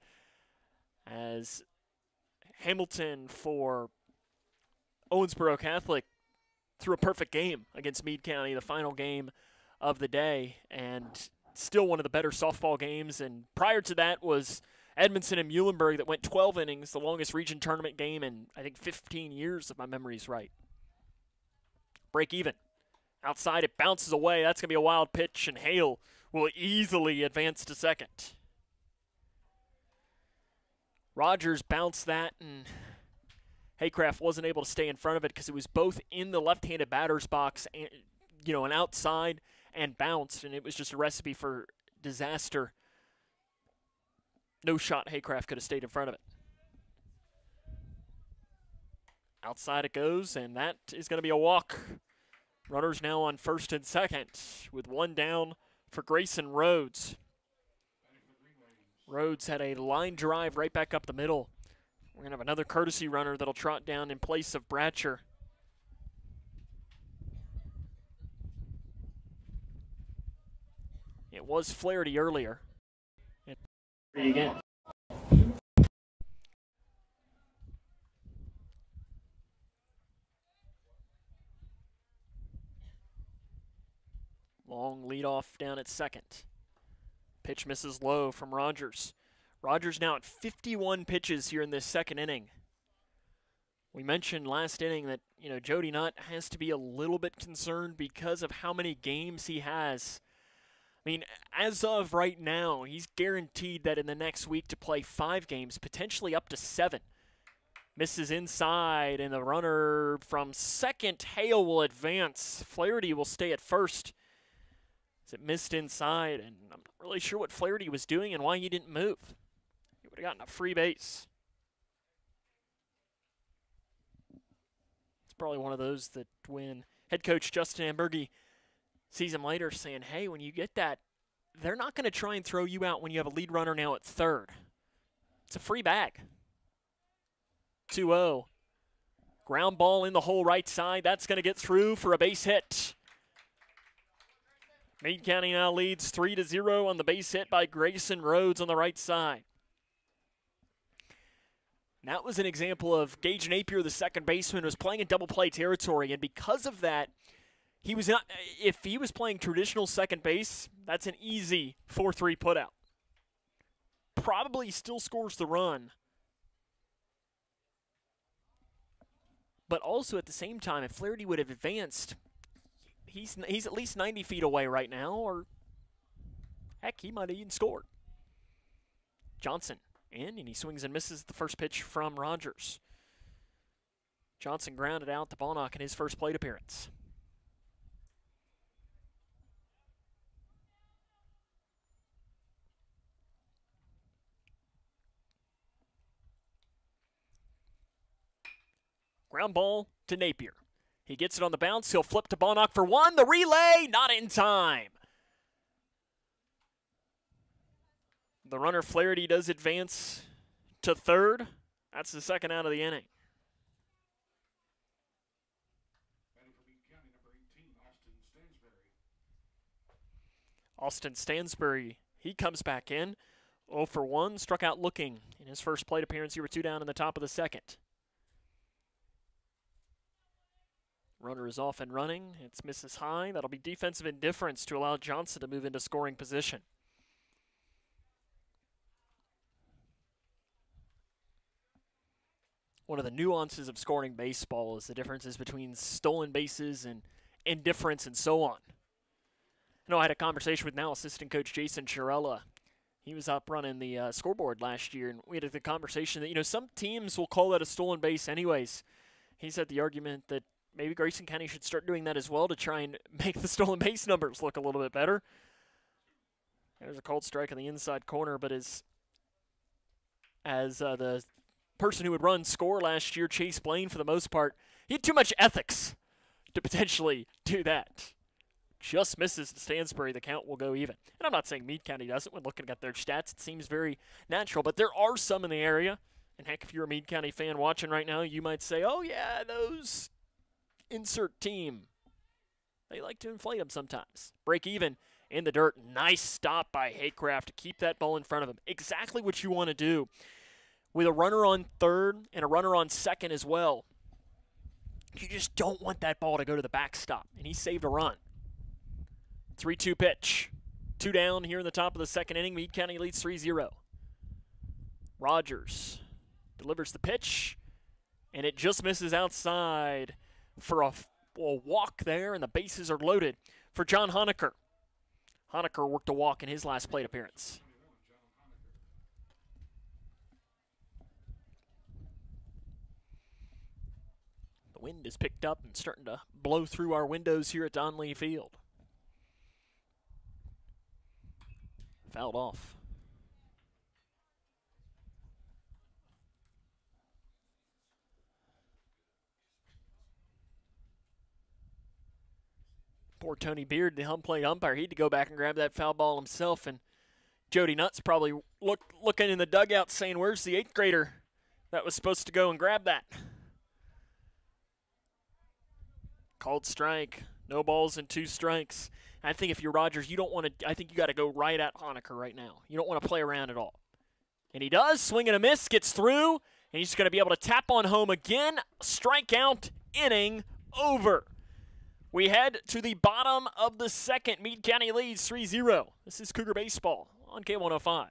as Hamilton for Owensboro Catholic threw a perfect game against Meade County, the final game of the day, and still one of the better softball games. And prior to that was Edmondson and Muhlenberg that went 12 innings, the longest region tournament game in, I think, 15 years, if my memory's right. Break even. Outside, it bounces away. That's going to be a wild pitch, and Hale will easily advance to second. Rogers bounced that, and Haycraft wasn't able to stay in front of it because it was both in the left-handed batter's box and, and outside and bounced, and it was just a recipe for disaster. No shot Haycraft could have stayed in front of it. Outside it goes, and that is going to be a walk. Runners now on first and second with one down for Grayson Rhodes. Rhodes had a line drive right back up the middle. We're going to have another courtesy runner that'll trot down in place of Bratcher. It was Flaherty earlier. Again. Long leadoff down at second. Pitch misses low from Rogers. Rogers now at 51 pitches here in this second inning. We mentioned last inning that, Jody Nutt has to be a little bit concerned because of how many games he has. I mean, as of right now, he's guaranteed that in the next week to play 5 games, potentially up to 7. Misses inside, and the runner from second, Hale, will advance. Flaherty will stay at first. As it missed inside, and I'm not really sure what Flaherty was doing and why he didn't move. He would have gotten a free base. It's probably one of those that when head coach Justin Ambergi sees him later saying, hey, when you get that, they're not going to try and throw you out when you have a lead runner now at third. It's a free bag. 2-0. Ground ball in the hole right side. That's going to get through for a base hit. Meade County now leads 3-0 on the base hit by Grayson Rhodes on the right side. That was an example of Gage Napier, the second baseman, was playing in double play territory, and because of that, he was not. If he was playing traditional second base, that's an easy 4-3 putout. Probably still scores the run. But also at the same time, if Flaherty would have advanced, he's at least 90 feet away right now, or heck, he might have even scored. Johnson in, and he swings and misses the first pitch from Rogers. Johnson grounded out to Bonnock in his first plate appearance. Ground ball to Napier. He gets it on the bounce. He'll flip to Bonnock for one. The relay, not in time. The runner Flaherty does advance to third. That's the second out of the inning. Austin Stansbury, he comes back in. 0 for 1, struck out looking in his first plate appearance. You were 2 down in the top of the second. Runner is off and running. It's misses high. That'll be defensive indifference to allow Johnson to move into scoring position. One of the nuances of scoring baseball is the differences between stolen bases and indifference and so on. I know I had a conversation with now assistant coach Jason Chiarella. He was up running the scoreboard last year, and we had the conversation that, some teams will call that a stolen base anyways. He said the argument that maybe Grayson County should start doing that as well to try and make the stolen base numbers look a little bit better. There's a called strike on the inside corner, but as the person who would run score last year, Chase Blaine, for the most part, he had too much ethics to potentially do that. Just misses to Stansbury, the count will go even. And I'm not saying Meade County doesn't. When looking at their stats, it seems very natural, but there are some in the area. And heck, if you're a Meade County fan watching right now, you might say, oh yeah, those insert team, they like to inflate them sometimes. Break even in the dirt. Nice stop by Haycraft to keep that ball in front of him. Exactly what you want to do with a runner on third and a runner on second as well. You just don't want that ball to go to the backstop, and he saved a run. 3-2 pitch. 2 down here in the top of the second inning. Meade County leads 3-0. Rogers delivers the pitch, and it just misses outside for a walk there, and the bases are loaded for John Honecker. Honecker worked a walk in his last plate appearance. The wind is picked up and starting to blow through our windows here at Donley Field. Fouled off. Poor Tony Beard, the home plate umpire, he had to go back and grab that foul ball himself, and Jody Nutt's probably looking in the dugout saying, where's the 8th grader that was supposed to go and grab that? Called strike. No balls and 2 strikes. I think if you're Rogers, you don't want to. I think you got to go right at Honecker right now. You don't want to play around at all. And he does. Swing and a miss. Gets through. And he's going to be able to tap on home again. Strikeout. Inning over. We head to the bottom of the second. Meade County leads 3-0. This is Cougar Baseball on K105.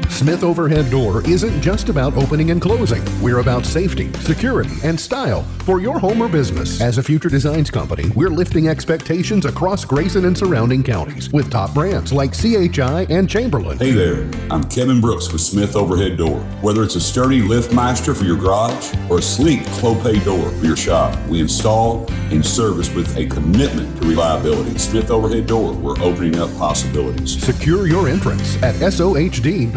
Smith Overhead Door isn't just about opening and closing. We're about safety, security, and style for your home or business. As a future designs company, we're lifting expectations across Grayson and surrounding counties with top brands like CHI and Chamberlain. Hey there, I'm Kevin Brooks with Smith Overhead Door. Whether it's a sturdy LiftMaster for your garage or a sleek Clopay door for your shop, we install and service with a commitment to reliability. Smith Overhead Door, we're opening up possibilities. Secure your entrance at SOHD.info.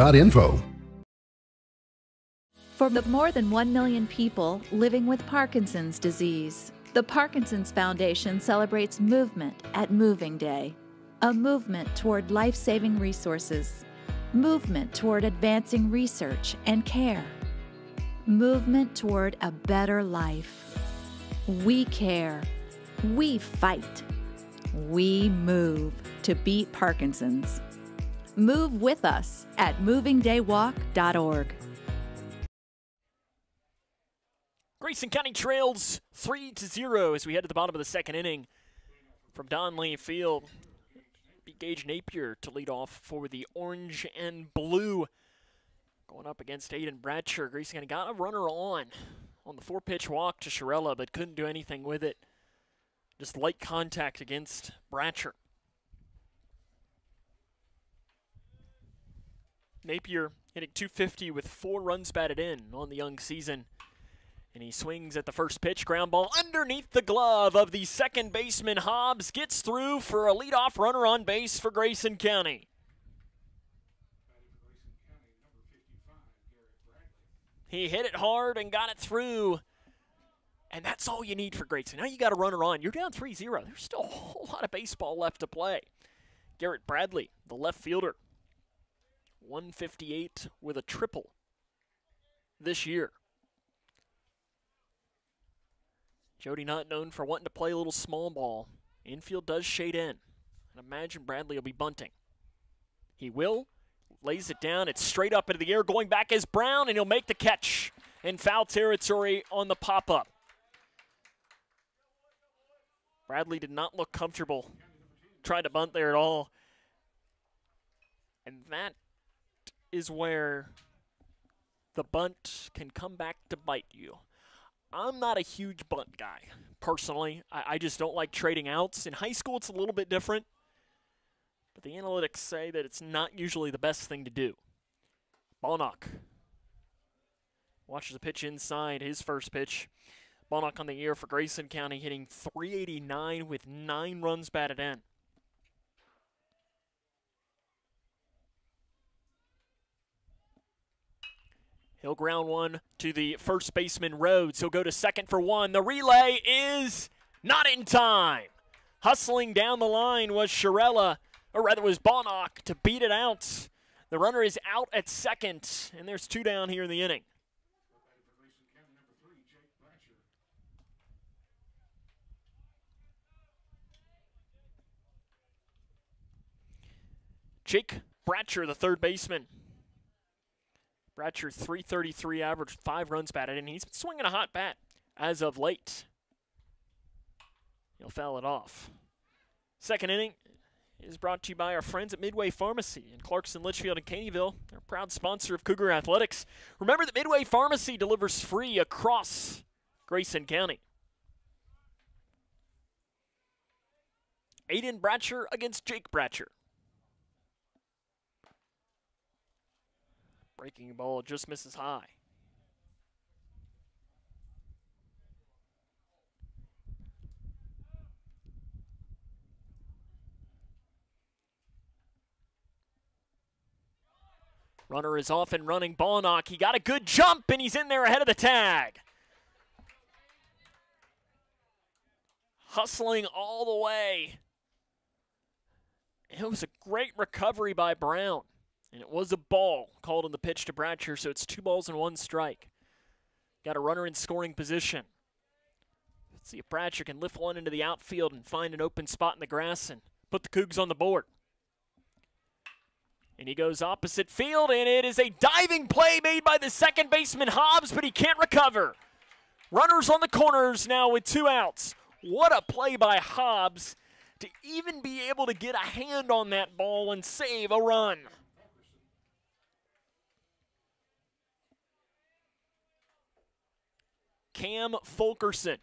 For the more than 1 million people living with Parkinson's disease, the Parkinson's Foundation celebrates movement at Moving Day. A movement toward life-saving resources. Movement toward advancing research and care. Movement toward a better life. We care. We fight. We move to beat Parkinson's. Move with us at movingdaywalk.org. Grayson County trails 3-0 as we head to the bottom of the second inning. From Don Lee Field, be Gage Napier to lead off for the orange and blue. Going up against Aiden Bratcher. Grayson County got a runner on the 4-pitch walk to Shirella, but couldn't do anything with it. Just light contact against Bratcher. Napier hitting .250 with 4 runs batted in on the young season. And he swings at the first pitch, ground ball underneath the glove of the second baseman. Hobbs gets through for a leadoff runner on base for Grayson County. He hit it hard and got it through. And that's all you need for Grayson. Now you got a runner on. You're down 3-0. There's still a whole lot of baseball left to play. Garrett Bradley, the left fielder. 158 with a triple this year. Jody not known for wanting to play a little small ball. Infield does shade in. And imagine Bradley will be bunting. He will. Lays it down. It's straight up into the air. Going back is Brown, and he'll make the catch in foul territory on the pop-up. Bradley did not look comfortable trying to bunt there at all. And that is where the bunt can come back to bite you. I'm not a huge bunt guy, personally. I just don't like trading outs. In high school, it's a little bit different. But the analytics say that it's not usually the best thing to do. Balnock watches the pitch inside, his first pitch. Balnock on the year for Grayson County, hitting .389 with 9 runs batted in. He'll ground one to the first baseman, Rhodes. He'll go to second for one. The relay is not in time. Hustling down the line was Shirella, or rather was Balnock, to beat it out. The runner is out at second, and there's 2 down here in the inning. Jake Bratcher, the third baseman. Bratcher, .333 average, 5 runs batted in. He's been swinging a hot bat as of late. He'll foul it off. Second inning is brought to you by our friends at Midway Pharmacy in Clarkson, Litchfield, and Caneyville. They're a proud sponsor of Cougar Athletics. Remember that Midway Pharmacy delivers free across Grayson County. Aiden Bratcher against Jake Bratcher. Breaking ball just misses high. Runner is off and running. Balnock, he got a good jump, and he's in there ahead of the tag. Hustling all the way. It was a great recovery by Brown. And it was a ball called on the pitch to Bratcher, so it's 2 balls and 1 strike. Got a runner in scoring position. Let's see if Bratcher can lift one into the outfield and find an open spot in the grass and put the Cougs on the board. And he goes opposite field, and it is a diving play made by the second baseman Hobbs, but he can't recover. Runners on the corners now with 2 outs. What a play by Hobbs to even be able to get a hand on that ball and save a run. Cam Fulkerson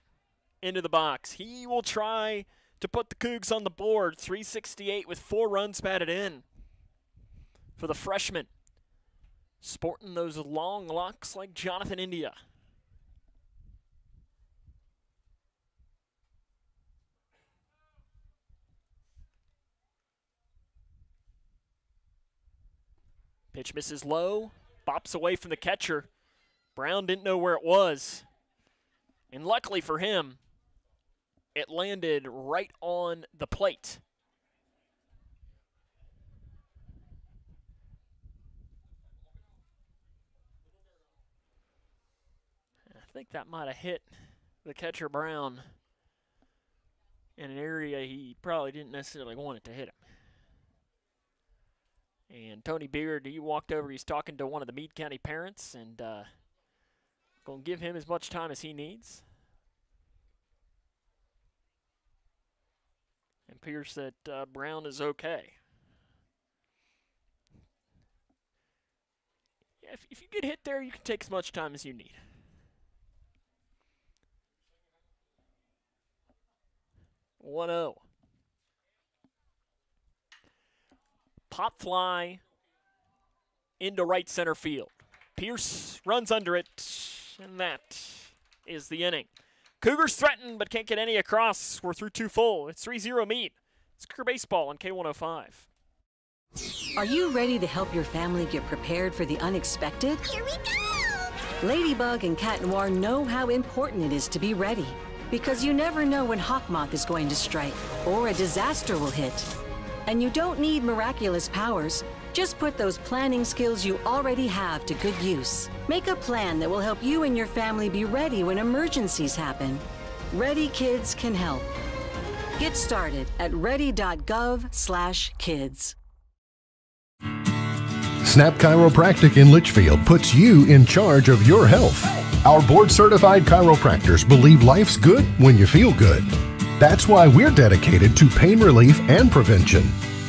into the box. He will try to put the Cougs on the board. 368 with 4 runs batted in for the freshman. Sporting those long locks like Jonathan India. Pitch misses low, bops away from the catcher. Brown didn't know where it was. And luckily for him, it landed right on the plate. I think that might have hit the catcher Brown in an area he probably didn't necessarily want it to hit him. And Tony Beard, he walked over, he's talking to one of the Meade County parents, and going to give him as much time as he needs. And appears that Brown is okay. Yeah, if you get hit there, you can take as much time as you need. One-0. Pop fly into right center field. Pierce runs under it, and that is the inning. Cougars threaten, but can't get any across. We're through 2 full. It's 3-0 Meade. It's Cougar Baseball on K105. Are you ready to help your family get prepared for the unexpected? Here we go! Ladybug and Cat Noir know how important it is to be ready, because you never know when Hawkmoth is going to strike or a disaster will hit. And you don't need miraculous powers. Just put those planning skills you already have to good use. Make a plan that will help you and your family be ready when emergencies happen. Ready Kids can help. Get started at ready.gov/kids. Snap Chiropractic in Litchfield puts you in charge of your health. Our board-certified chiropractors believe life's good when you feel good. That's why we're dedicated to pain relief and prevention.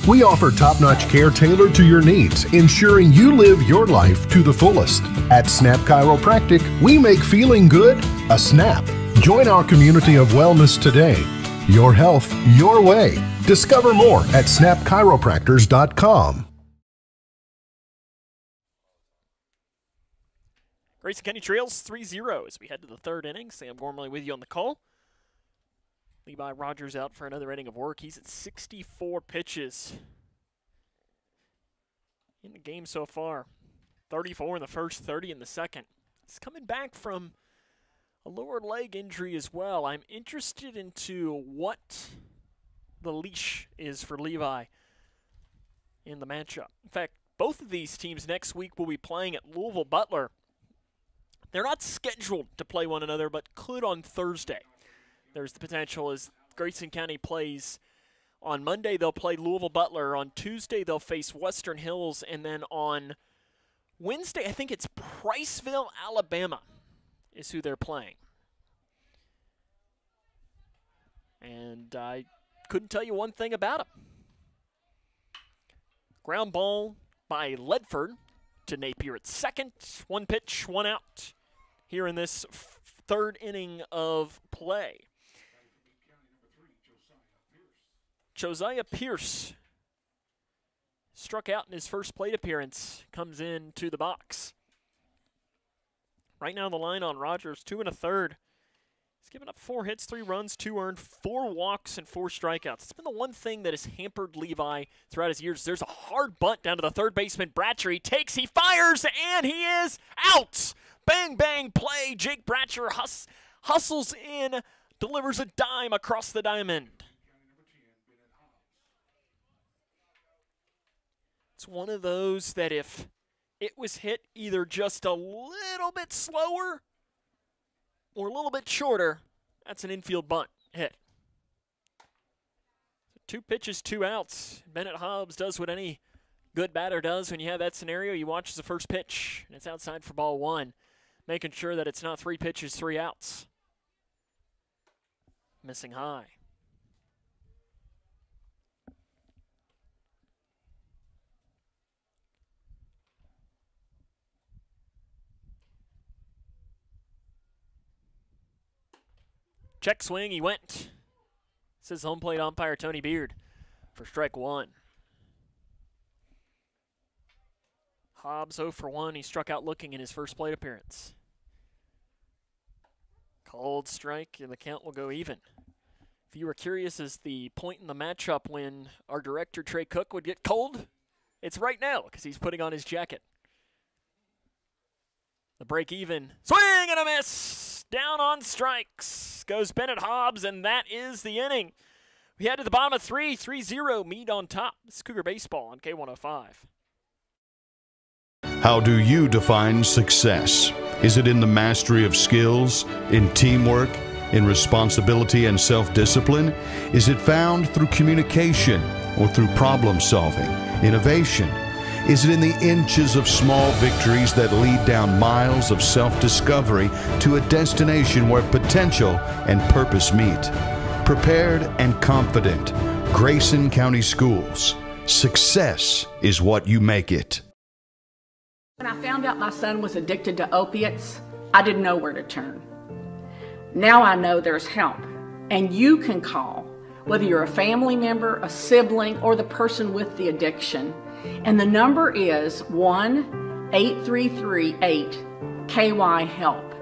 We offer top-notch care tailored to your needs, ensuring you live your life to the fullest. At Snap Chiropractic, we make feeling good a snap. Join our community of wellness today. Your health, your way. Discover more at snapchiropractors.com. Grayson County trails 3-0 as we head to the 3rd inning. Sam Gormley with you on the call. Levi Rogers out for another inning of work. He's at 64 pitches in the game so far. 34 in the first, 30 in the second. He's coming back from a lower leg injury as well. I'm interested into what the leash is for Levi in the matchup. In fact, both of these teams next week will be playing at Louisville Butler. They're not scheduled to play one another, but could on Thursday. There's the potential as Grayson County plays on Monday. They'll play Louisville Butler. On Tuesday, they'll face Western Hills. And then on Wednesday, I think it's Priceville, Alabama is who they're playing. And I couldn't tell you one thing about them. Ground ball by Ledford to Napier at second. 1 pitch, 1 out here in this 3rd inning of play. Josiah Pierce struck out in his first plate appearance, comes into the box. Right now the line on Rogers, 2 1/3. He's given up 4 hits, 3 runs, 2 earned, 4 walks, and 4 strikeouts. It's been the one thing that has hampered Levi throughout his years. There's a hard bunt down to the third baseman, Bratcher. He takes, he fires, and he is out! Bang, bang play. Jake Bratcher hustles in, delivers a dime across the diamond. It's one of those that if it was hit either just a little bit slower or a little bit shorter, that's an infield bunt hit. So 2 pitches, 2 outs. Bennett Hobbs does what any good batter does when you have that scenario. You watch the first pitch, and it's outside for ball 1, making sure that it's not 3 pitches, 3 outs. missing high. Check swing, he went. Says home plate umpire Tony Beard for strike one. Hobbs 0 for 1. He struck out looking in his first plate appearance. Called strike, and the count will go even. If you were curious as the point in the matchup when our director Trey Cook would get cold, it's right now because he's putting on his jacket. The break even. Swing and a miss! Down on strikes goes Bennett Hobbs, and that is the inning. We head to the bottom of 3-0, Meade on top. This is Cougar Baseball on K105. How do you define success? Is it in the mastery of skills, in teamwork, in responsibility and self-discipline? Is it found through communication or through problem solving, innovation? Is it in the inches of small victories that lead down miles of self-discovery to a destination where potential and purpose meet? Prepared and confident, Grayson County Schools. Success is what you make it. When I found out my son was addicted to opiates, I didn't know where to turn. Now I know there's help, and you can call, whether you're a family member, a sibling, or the person with the addiction. And the number is 1-8338-KY-HELP.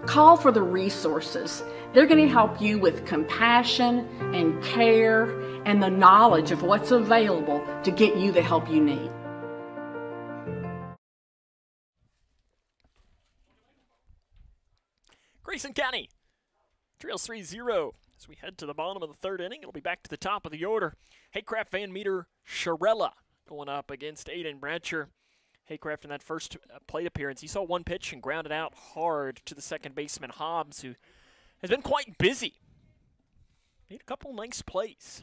Call for the resources. They're going to help you with compassion and care and the knowledge of what's available to get you the help you need. Grayson County trails 3-0 as we head to the bottom of the third inning. It'll be back to the top of the order. Haycraft, Van Meter, Sharella going up against Aiden Bratcher. Haycraft in that first plate appearance, he saw one pitch and grounded out hard to the second baseman Hobbs, who has been quite busy. Made a couple nice plays.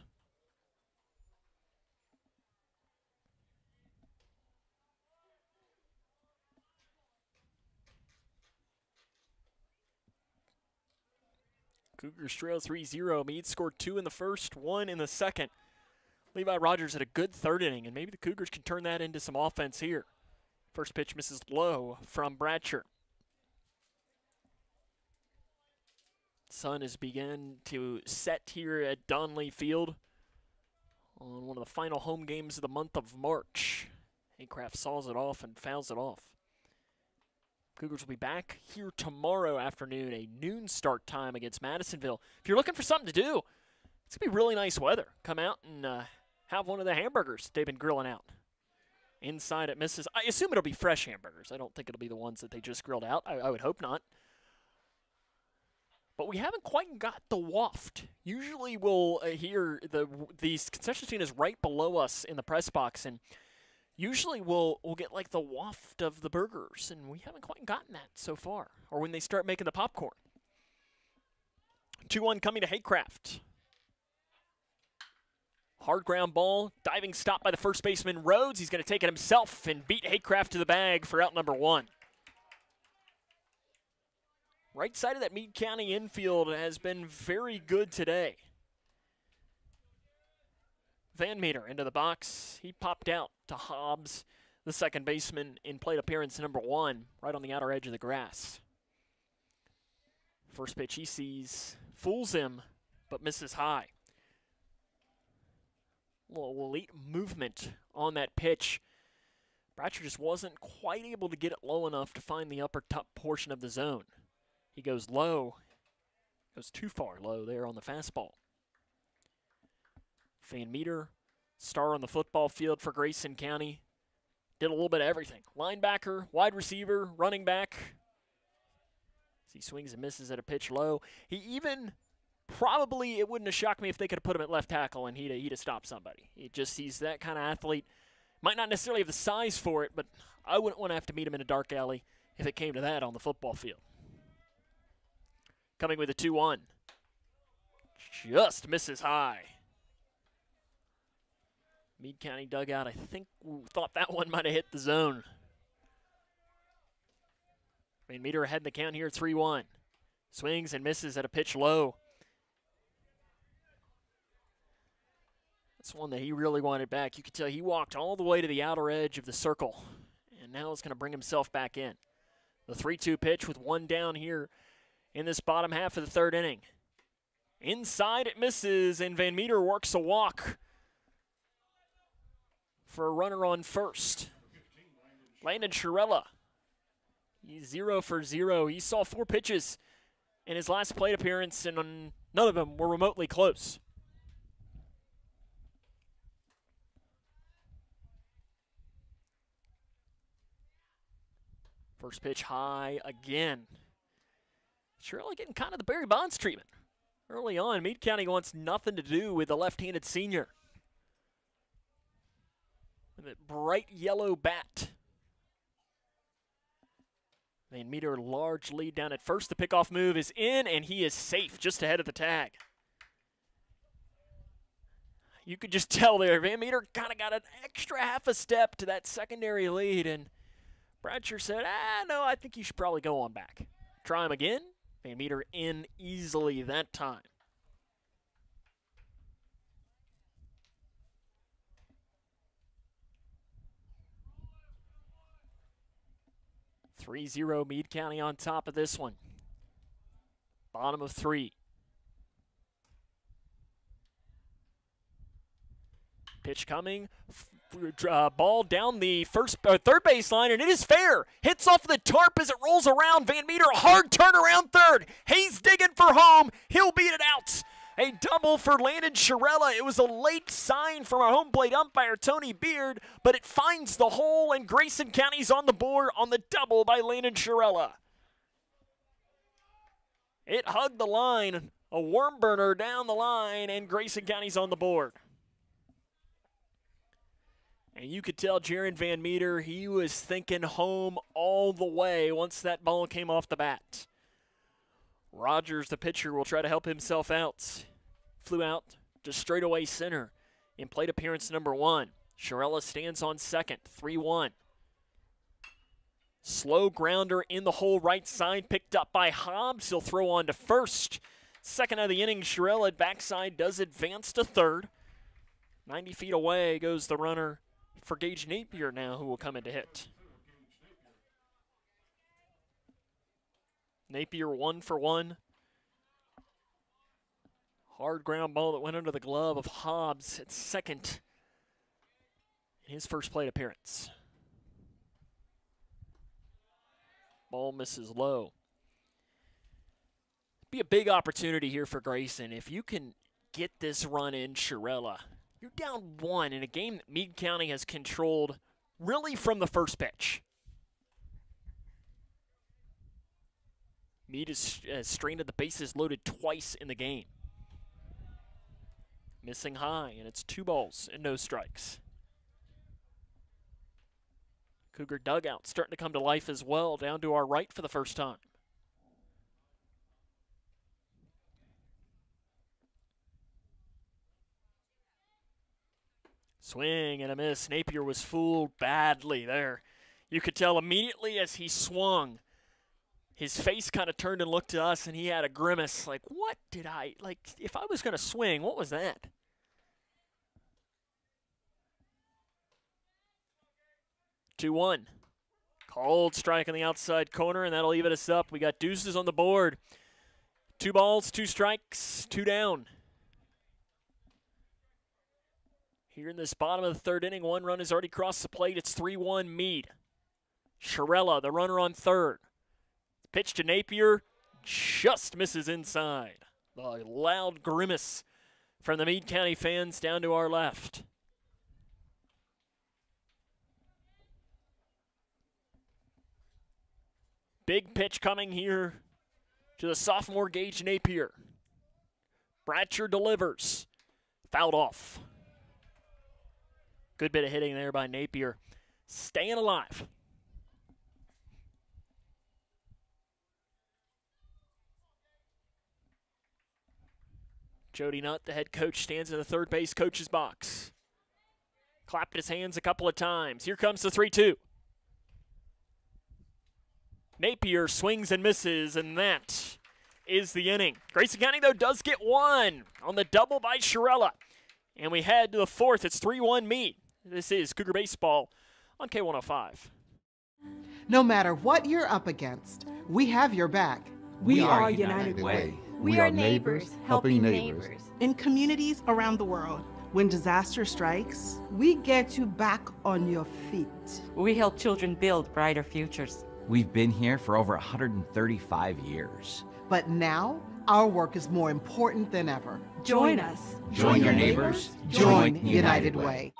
Cougars trail 3-0. Meade scored 2 in the first, 1 in the second. Levi Rogers had a good third inning, and maybe the Cougars can turn that into some offense here. First pitch misses low from Bratcher. Sun has begun to set here at Donley Field on one of the final home games of the month of March. Haycraft saws it off and fouls it off. Cougars will be back here tomorrow afternoon, a noon start time against Madisonville. If you're looking for something to do, it's going to be really nice weather. Come out and have one of the hamburgers they've been grilling out. Inside it misses. I assume it'll be fresh hamburgers. I don't think it'll be the ones that they just grilled out. I would hope not. But we haven't quite got the waft. Usually we'll hear these concession stand is right below us in the press box, and usually we'll get like the waft of the burgers, and we haven't quite gotten that so far. Or when they start making the popcorn. 2-1 coming to Haycraft. Hard ground ball, diving stop by the first baseman Rhodes. He's going to take it himself and beat Haycraft to the bag for out number 1. Right side of that Meade County infield has been very good today. Van Meter into the box. He popped out to Hobbs, the second baseman, in plate appearance number 1, right on the outer edge of the grass. First pitch he sees, fools him, but misses high. Little elite movement on that pitch. Bratcher just wasn't quite able to get it low enough to find the upper top portion of the zone. He goes low, goes too far low there on the fastball. Van Meter, star on the football field for Grayson County. Did a little bit of everything. Linebacker, wide receiver, running back. As he swings and misses at a pitch low. He even, probably, it wouldn't have shocked me if they could have put him at left tackle and he'd have stopped somebody. He's that kind of athlete. Might not necessarily have the size for it, but I wouldn't want to have to meet him in a dark alley if it came to that on the football field. Coming with a 2-1. Just misses high. Meade County dugout, I think, thought that one might have hit the zone. Van Meter ahead in the count here, 3-1. Swings and misses at a pitch low. That's one that he really wanted back. You could tell he walked all the way to the outer edge of the circle, and now is going to bring himself back in. The 3-2 pitch with one down here in this bottom half of the third inning. Inside it misses, and Van Meter works a walk for a runner on first. Landon Chiarella, he's 0 for 0. He saw 4 pitches in his last plate appearance, and none of them were remotely close. First pitch high again. Chiarella getting kind of the Barry Bonds treatment. Early on, Meade County wants nothing to do with the left-handed senior. And that bright yellow bat. Van Meter, large lead down at first. The pickoff move is in, and he is safe just ahead of the tag. You could just tell there, Van Meter kind of got an extra half a step to that secondary lead, and Bradshaw said, no, I think you should probably go on back. Try him again. Van Meter in easily that time. (3-0) Meade County on top of this one. Bottom of 3. Pitch coming. Ball down the third baseline, and it is fair. Hits off the tarp as it rolls around. Van Meter, a hard turnaround third. Hayes digging for home. He'll beat it out. A double for Landon Chiarella. It was a late sign from our home plate umpire, Tony Beard, but it finds the hole, and Grayson County's on the board on the double by Landon Chiarella. It hugged the line, a worm burner down the line, and Grayson County's on the board. And you could tell Jaron Van Meter, he was thinking home all the way once that ball came off the bat. Rogers, the pitcher, will try to help himself out. Flew out to straightaway center in plate appearance number 1. Chiarella stands on second, 3-1. Slow grounder in the hole right side, picked up by Hobbs. He'll throw on to first. Second of the inning, Chiarella backside does advance to third. 90 feet away goes the runner for Gage Napier now, who will come in to hit. Napier 1 for 1. Hard ground ball that went under the glove of Hobbs at second in his first plate appearance. Ball misses low. Be a big opportunity here for Grayson. If you can get this run in, Chiarella, you're down 1 in a game that Meade County has controlled really from the first pitch. Meade has strained the bases loaded twice in the game. Missing high, and it's 2 balls and no strikes. Cougar dugout starting to come to life as well, down to our right for the first time. Swing and a miss. Napier was fooled badly there. You could tell immediately as he swung, his face kind of turned and looked to us, and he had a grimace like, what did I, like, if I was going to swing, what was that? (2-1). Called strike on the outside corner, and that'll even us up. We got deuces on the board. 2 balls, 2 strikes, 2 down. Here in this bottom of the third inning, 1 run has already crossed the plate. It's 3-1 Meade. Chiarella, the runner on third. Pitch to Napier, just misses inside. The loud grimace from the Meade County fans down to our left. Big pitch coming here to the sophomore Gage Napier. Bradshaw delivers. Fouled off. Good bit of hitting there by Napier. Staying alive. Jody Nutt, the head coach, stands in the third base coach's box. Clapped his hands a couple of times. Here comes the 3-2. Napier swings and misses, and that is the inning. Grayson County, though, does get 1 on the double by Chiarella. And we head to the fourth. It's 3-1 Meade. This is Cougar Baseball on K105. No matter what you're up against, we have your back. We are United Way. We are neighbors, helping neighbors. In communities around the world, when disaster strikes, We get you back on your feet. We help children build brighter futures. We've been here for over 135 years. But now, our work is more important than ever. Join us. Join your neighbors. Join United Way.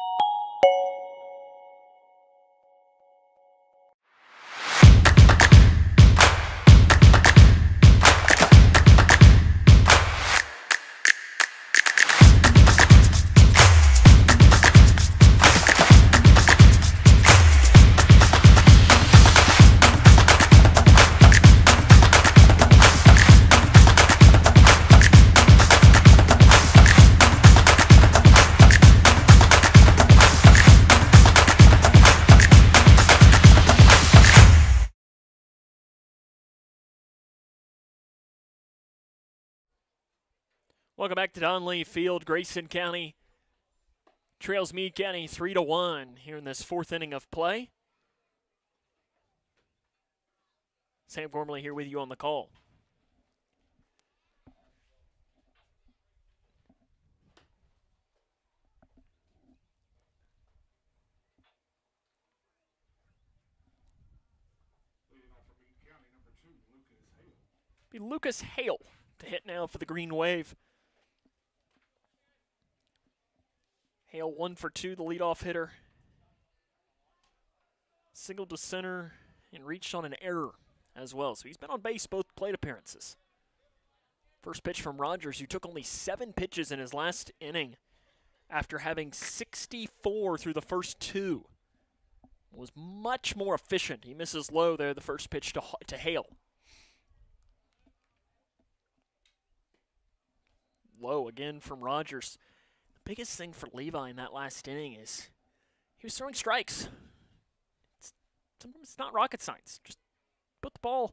Welcome back to Donley Field. Grayson County trails Meade County 3-1 here in this fourth inning of play. Sam Gormley here with you on the call. Be Lucas Hale to hit now for the Green Wave. Hale 1 for 2, the leadoff hitter. Singled to center and reached on an error as well. So he's been on base both plate appearances. First pitch from Rogers, who took only 7 pitches in his last inning after having 64 through the first 2. Was much more efficient. He misses low there, the first pitch to Hale. Low again from Rogers. The biggest thing for Levi in that last inning is he was throwing strikes. Sometimes it's not rocket science. Just put the ball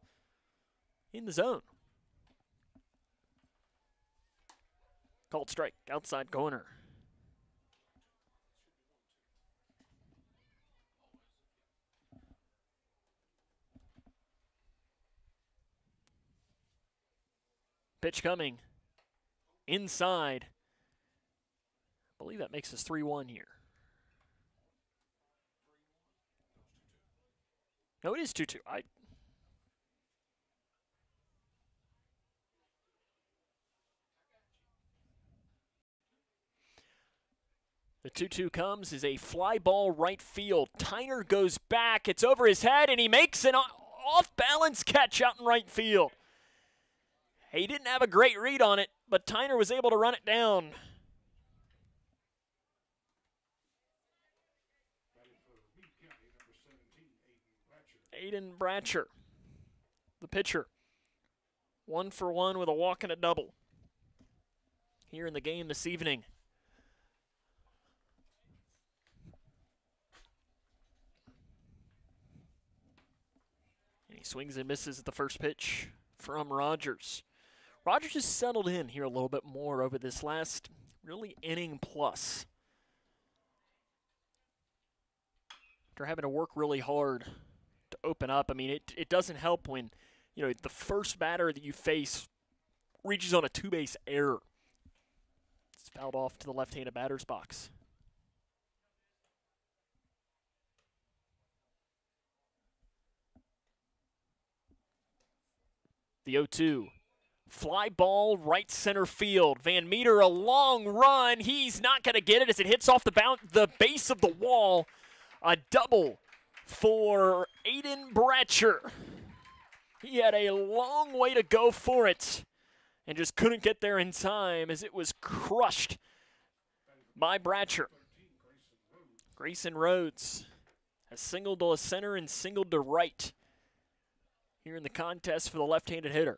in the zone. Called strike, outside corner. Pitch coming. Inside. I believe that makes us 3-1 here. No, it is 2-2. The 2-2 comes is a fly ball right field. Tyner goes back. It's over his head, and he makes an off-balance catch out in right field. He didn't have a great read on it, but Tyner was able to run it down. Aiden Bratcher, the pitcher. 1 for 1 with a walk and a double here in the game this evening. And he swings and misses at the first pitch from Rogers. Rogers has settled in here a little bit more over this last really inning plus. After having to work really hard to open up. I mean, it doesn't help when, you know, the first batter that you face reaches on a two-base error. It's fouled off to the left-handed batter's box. The 0-2. Fly ball right center field. Van Meter, a long run. He's not going to get it as it hits off the base of the wall. A double for Aiden Bratcher. He had a long way to go for it and just couldn't get there in time as it was crushed by Bratcher. Grayson Rhodes has singled to center and singled to right here in the contest for the left-handed hitter.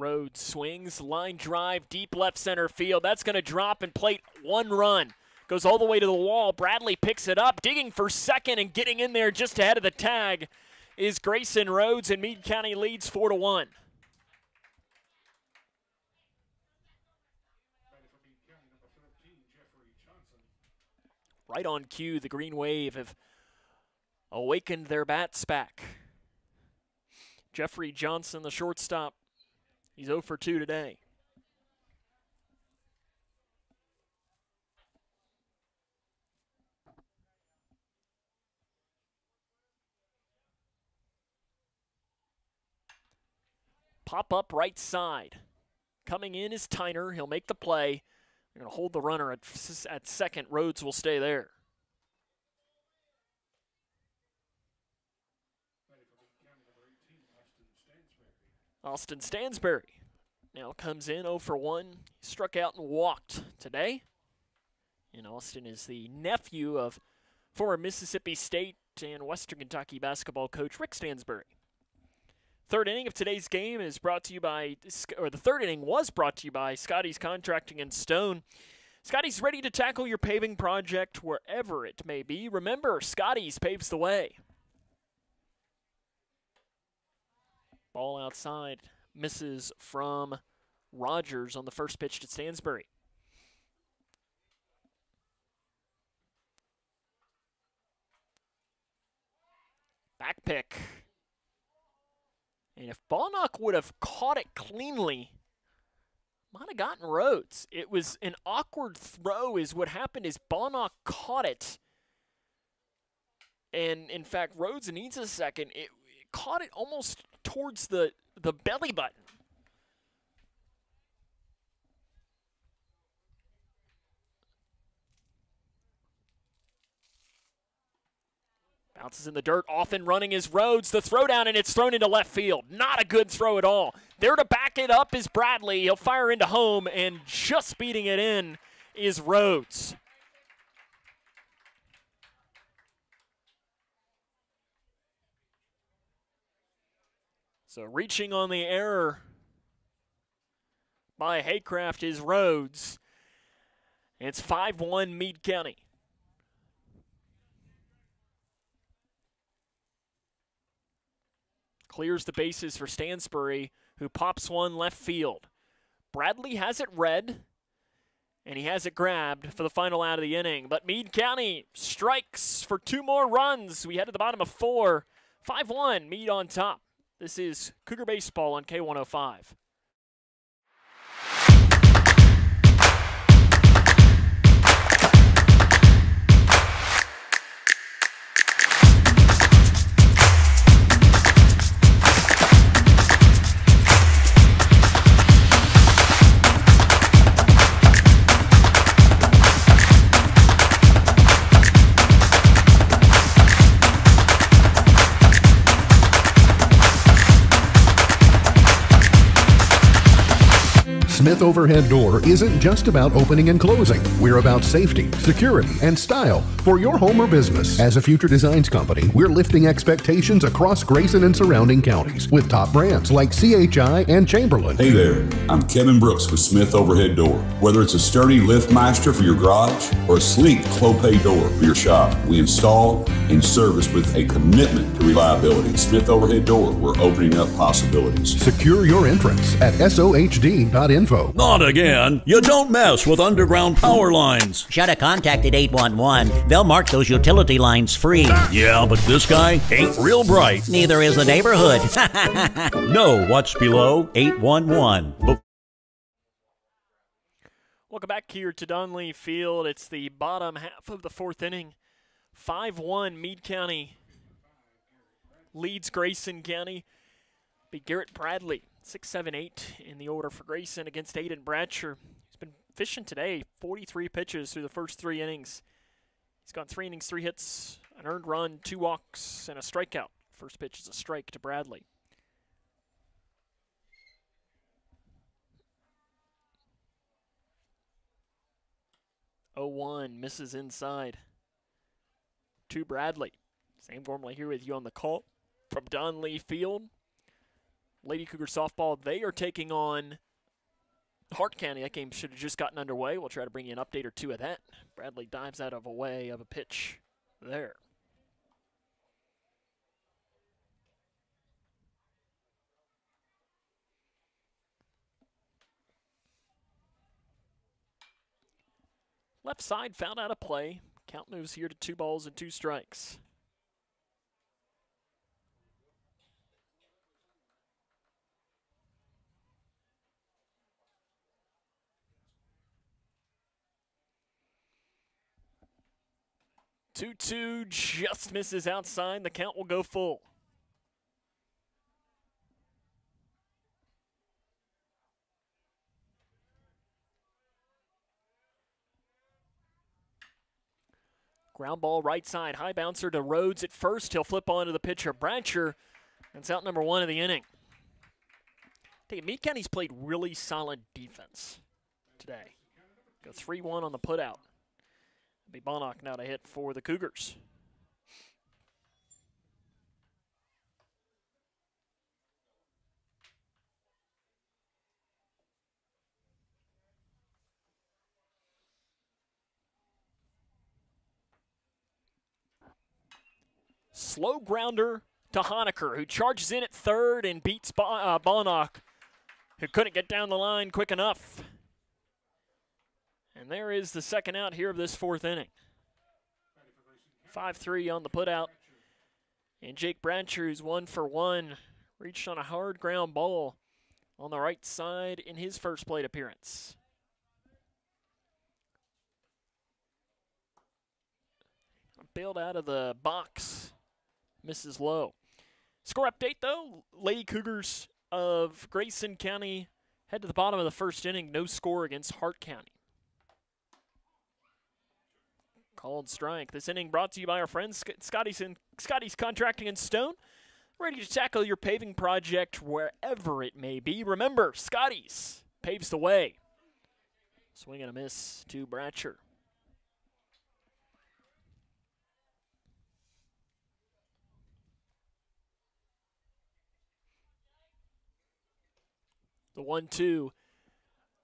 Rhodes swings, line drive, deep left center field. That's going to drop and plate 1 run. Goes all the way to the wall. Bradley picks it up, digging for second and getting in there just ahead of the tag is Grayson Rhodes, and Meade County leads 4-1. Right on cue, the Green Wave have awakened their bats back. Jeffrey Johnson, the shortstop, he's 0 for 2 today. Pop up right side. Coming in is Tyner. He'll make the play. They're going to hold the runner at second. Rhodes will stay there. Austin Stansberry now comes in 0 for 1. He struck out and walked today. And Austin is the nephew of former Mississippi State and Western Kentucky basketball coach Rick Stansberry. Third inning of today's game is brought to you by, or the third inning was brought to you by Scotty's Contracting in Stone. Scotty's ready to tackle your paving project wherever it may be. Remember, Scotty's paves the way. Ball outside, misses from Rogers on the first pitch to Stansberry. Back pick. And if Ballnock would have caught it cleanly, might have gotten Rhodes. It was an awkward throw is what happened is Ballnock caught it. And, in fact, Rhodes needs a second. It caught it almost towards the belly button. Bounces in the dirt, off and running is Rhodes. The throw down, and it's thrown into left field. Not a good throw at all. There to back it up is Bradley. He'll fire into home, and just beating it in is Rhodes. So reaching on the error by Haycraft is Rhodes. It's 5-1 Meade County. Clears the bases for Stansberry, who pops one left field. Bradley has it read, and he has it grabbed for the final out of the inning. But Meade County strikes for 2 more runs. We head to the bottom of 4. 5-1, Meade on top. This is Cougar Baseball on K105. Smith Overhead Door isn't just about opening and closing. We're about safety, security, and style for your home or business. As a Future Designs company, we're lifting expectations across Grayson and surrounding counties with top brands like CHI and Chamberlain. Hey there, I'm Kevin Brooks with Smith Overhead Door. Whether it's a sturdy LiftMaster for your garage or a sleek Clopay door for your shop, we install and service with a commitment to reliability. Smith Overhead Door, we're opening up possibilities. Secure your entrance at sohd.info. Not again. You don't mess with underground power lines. Should have contacted 811. They'll mark those utility lines free. Yeah, but this guy ain't real bright. Neither is the neighborhood. Know what's below 811. Welcome back here to Donley Field. It's the bottom half of the 4th inning. 5-1 Meade County leads Grayson County. Be Garrett Bradley, 6'7", 8 in the order for Grayson against Aiden Bratcher. He's been fishing today, 43 pitches through the first 3 innings. He's gone 3 innings, 3 hits, an earned run, 2 walks, and a strikeout. First pitch is a strike to Bradley. (0-1) misses inside to Bradley. Sam Gormley here with you on the call from Donley Field. Lady Cougar softball, they are taking on Hart County. That game should have just gotten underway. We'll try to bring you an update or two of that. Bradley dives out of a way of a pitch there. Left side found out a play. Count moves here to 2 balls and 2 strikes. Two just misses outside. The count will go full. Ground ball right side. High bouncer to Rhodes at first. He'll flip on to the pitcher, Brancher. That's out number 1 of the inning. Meade County's played really solid defense today. Go 3-1 on the putout. It'll be Bonnock now to hit for the Cougars. Slow grounder to Honecker, who charges in at third and beats Bonnock, who couldn't get down the line quick enough. And there is the second out here of this 4th inning. 5-3 on the putout. And Jake Brancher, who's 1 for 1, reached on a hard ground ball on the right side in his first plate appearance. Bailed out of the box. Misses low. Score update, though. Lady Cougars of Grayson County head to the bottom of the 1st inning. No score against Hart County. Called strike. This inning brought to you by our friends Scotty's Contracting in Stone. Ready to tackle your paving project wherever it may be. Remember, Scotty's paves the way. Swing and a miss to Bratcher. The 1-2,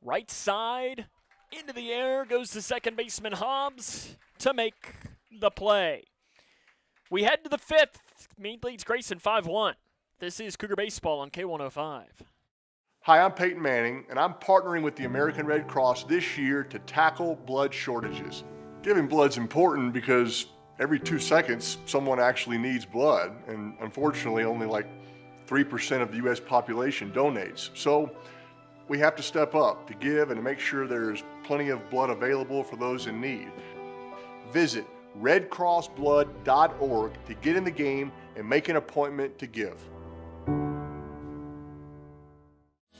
right side, into the air, goes to second baseman Hobbs to make the play. We head to the 5th. Meade leads Grayson 5-1. This is Cougar Baseball on K105. Hi, I'm Peyton Manning, and I'm partnering with the American Red Cross this year to tackle blood shortages. Giving blood's important because every 2 seconds, someone actually needs blood, and unfortunately, only like 3% of the U.S. population donates. So we have to step up to give and to make sure there's plenty of blood available for those in need. Visit redcrossblood.org to get in the game and make an appointment to give.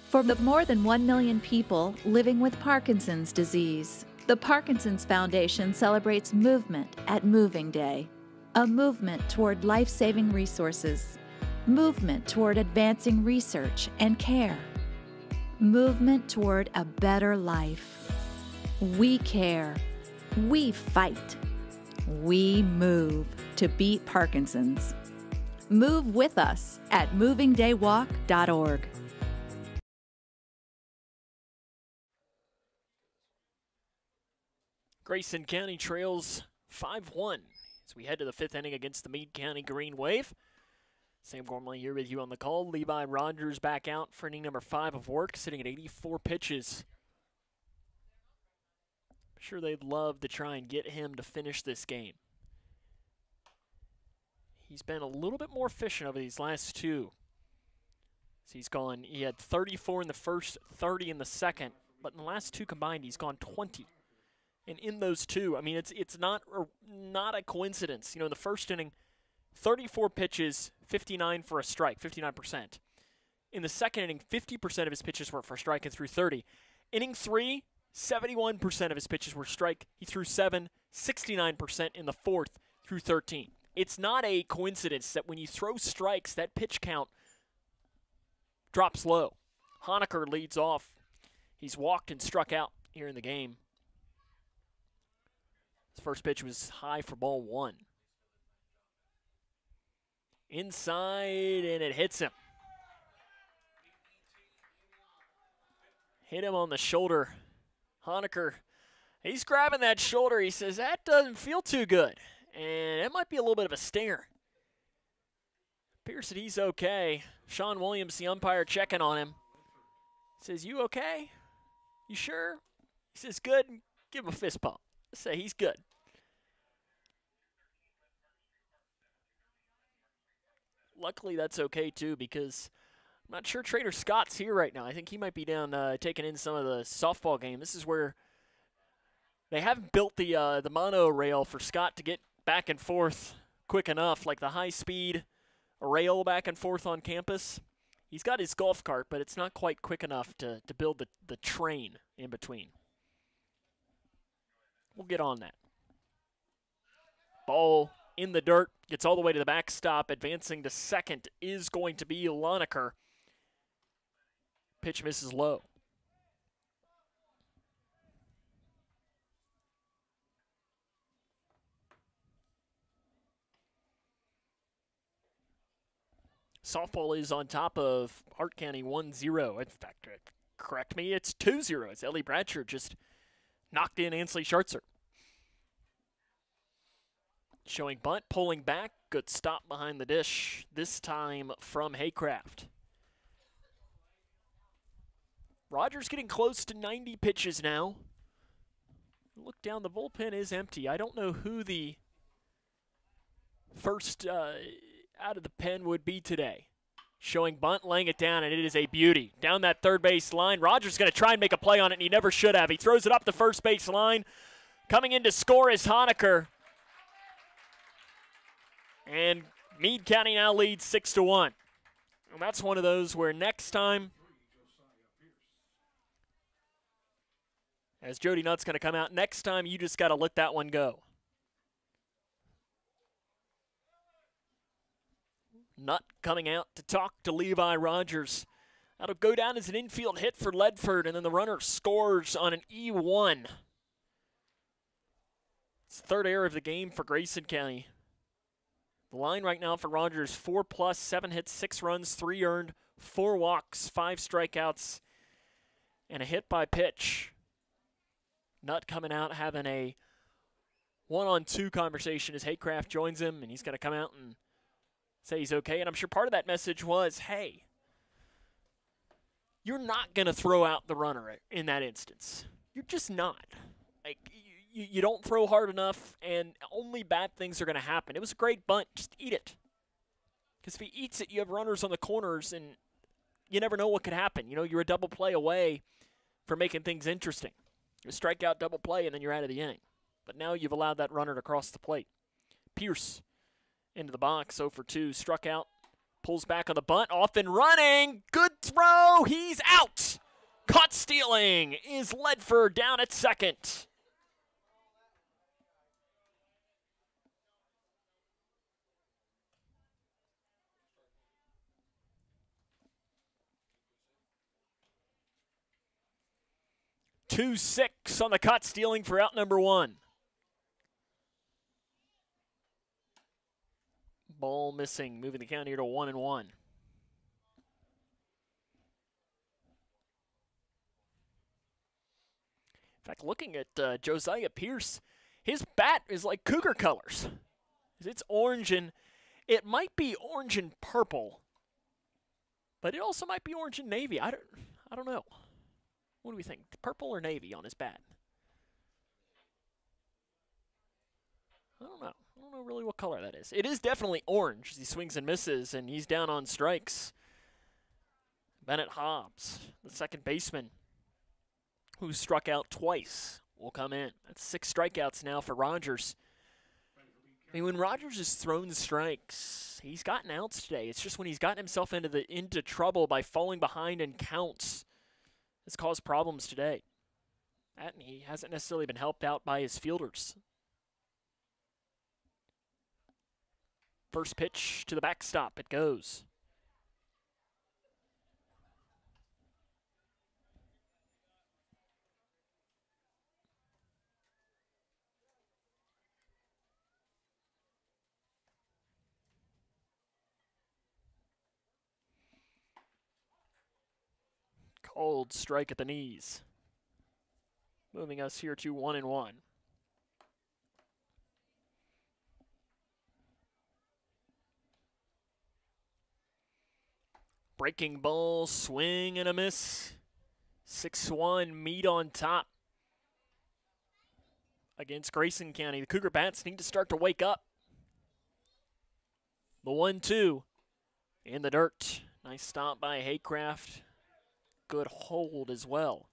For the more than 1 million people living with Parkinson's disease, the Parkinson's Foundation celebrates movement at Moving Day, a movement toward life-saving resources. Movement toward advancing research and care. Movement toward a better life. We care. We fight. We move to beat Parkinson's. Move with us at movingdaywalk.org. Grayson County trails 5-1 as we head to the 5th inning against the Meade County Green Wave. Sam Gormley here with you on the call. Levi Rogers back out for inning number 5 of work, sitting at 84 pitches. I'm sure they'd love to try and get him to finish this game. He's been a little bit more efficient over these last 2. So he had 34 in the first, 30 in the second, but in the last 2 combined, he's gone 20. And in those 2, I mean, it's not a coincidence. You know, in the first inning, 34 pitches, 59 for a strike, 59%. In the second inning, 50% of his pitches were for a strike and threw 30. Inning 3, 71% of his pitches were strike. He threw 7, 69% in the 4th, threw 13. It's not a coincidence that when you throw strikes, that pitch count drops low. Honecker leads off. He's walked and struck out here in the game. His first pitch was high for ball 1. Inside, and it hits him. hit him on the shoulder. Honecker, he's grabbing that shoulder. He says, that doesn't feel too good. And it might be a little bit of a stinger. Appears that he's okay. Sean Williams, the umpire, checking on him. Says, you okay? You sure? He says, good. Give him a fist pump. Say he's good. Luckily, that's okay, too, because I'm not sure Trader Scott's here right now. I think he might be down taking in some of the softball game. This is where they haven't built the monorail for Scott to get back and forth quick enough, like the high-speed rail back and forth on campus. He's got his golf cart, but it's not quite quick enough to build the train in between. We'll get on that. Ball in the dirt, gets all the way to the backstop. Advancing to second is going to be Lonecker. Pitch misses low. Softball is on top of Hart County 1-0. In fact, correct me, it's 2-0. It's Ellie Bradsher just knocked in Ansley Schartzer. Showing bunt, pulling back. Good stop behind the dish, this time from Haycraft. Rogers getting close to 90 pitches now. Look down, the bullpen is empty. I don't know who the first out of the pen would be today. Showing bunt, laying it down, and it is a beauty. Down that third base line. Rogers going to try and make a play on it, and he never should have. He throws it up the first base line. Coming in to score is Honecker. And Meade County now leads 6-1. And that's one of those where next time, as Jody Nutt's going to come out, next time you just got to let that one go. Nutt coming out to talk to Levi Rogers. That'll go down as an infield hit for Ledford, and then the runner scores on an E1. It's the third error of the game for Grayson County. The line right now for Rogers, 4+, 7 hits, 6 runs, 3 earned, 4 walks, 5 strikeouts, and a hit by pitch. Nutt coming out having a 1-on-2 conversation as Haycraft joins him, and he's going to come out and say he's okay. And I'm sure part of that message was, hey, you're not going to throw out the runner in that instance. You're just not. Like, you don't throw hard enough, and only bad things are going to happen. It was a great bunt. Just eat it. Because if he eats it, you have runners on the corners, and you never know what could happen. You know, you're a double play away from making things interesting. You strike out, double play, and then you're out of the inning. But now you've allowed that runner to cross the plate. Pierce into the box, 0 for 2, struck out, pulls back on the bunt, off and running. Good throw. He's out. Caught stealing is Ledford down at second. Two-6 on the caught stealing for out number 1. Ball missing, moving the count here to 1-1. In fact, looking at Josiah Pierce, his bat is like Cougar colors. It's orange, and it might be orange and purple, but it also might be orange and navy. I don't know. What do we think? Purple or navy on his bat? I don't know. I don't know really what color that is. It is definitely orange. He swings and misses, and he's down on strikes. Bennett Hobbs, the second baseman, who struck out twice, will come in. That's 6 strikeouts now for Rogers. I mean, when Rogers has thrown strikes, he's gotten outs today. It's just when he's gotten himself into trouble by falling behind in counts, it's caused problems today. And he hasn't necessarily been helped out by his fielders. First pitch to the backstop, it goes. Called strike at the knees. Moving us here to 1-1. Breaking ball, swing and a miss. 6-1, Meade on top against Grayson County. The Cougar bats need to start to wake up. The 1-2 in the dirt. Nice stop by Haycraft. Good hold as well.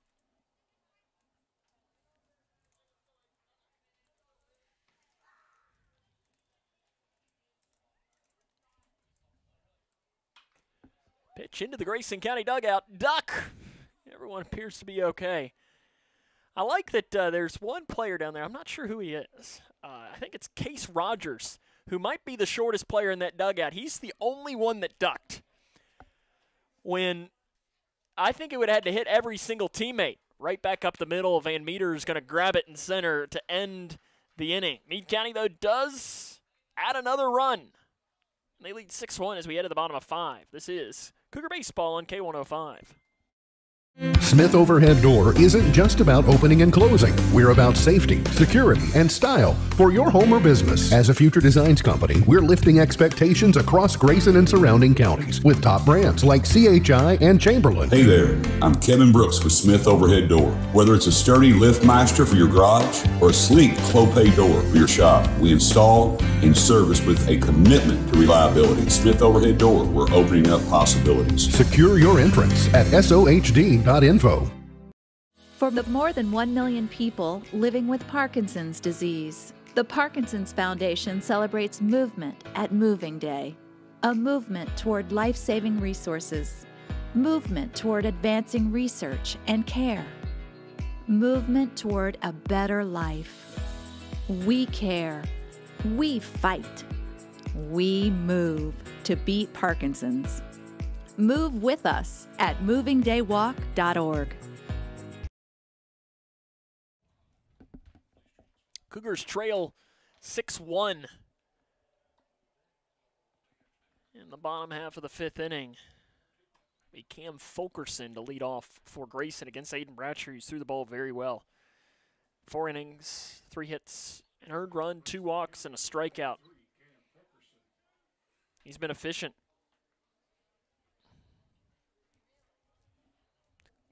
Pitch into the Grayson County dugout. Duck! Everyone appears to be okay. I like that there's one player down there. I'm not sure who he is. I think it's Case Rogers, who might be the shortest player in that dugout. He's the only one that ducked. When I think it would have had to hit every single teammate right back up the middle. Van Meter's going to grab it in center to end the inning. Meade County, though, does add another run. They lead 6-1 as we head to the bottom of 5. This is Cougar Baseball on K105. Smith Overhead Door isn't just about opening and closing. We're about safety, security, and style for your home or business. As a future designs company, we're lifting expectations across Grayson and surrounding counties with top brands like CHI and Chamberlain. Hey there, I'm Kevin Brooks with Smith Overhead Door. Whether it's a sturdy LiftMaster for your garage or a sleek Clopay door for your shop, we install and service with a commitment to reliability. Smith Overhead Door, we're opening up possibilities. Secure your entrance at SOHD.info. For the more than 1 million people living with Parkinson's disease, the Parkinson's Foundation celebrates movement at Moving Day. A movement toward life-saving resources. Movement toward advancing research and care. Movement toward a better life. We care. We fight. We move to beat Parkinson's. Move with us at movingdaywalk.org. Cougars trail 6-1 in the bottom half of the 5th inning. Be Cam Fulkerson to lead off for Grayson against Aiden Bratcher, who's threw the ball very well. 4 innings, 3 hits, an earned run, 2 walks, and a strikeout. He's been efficient.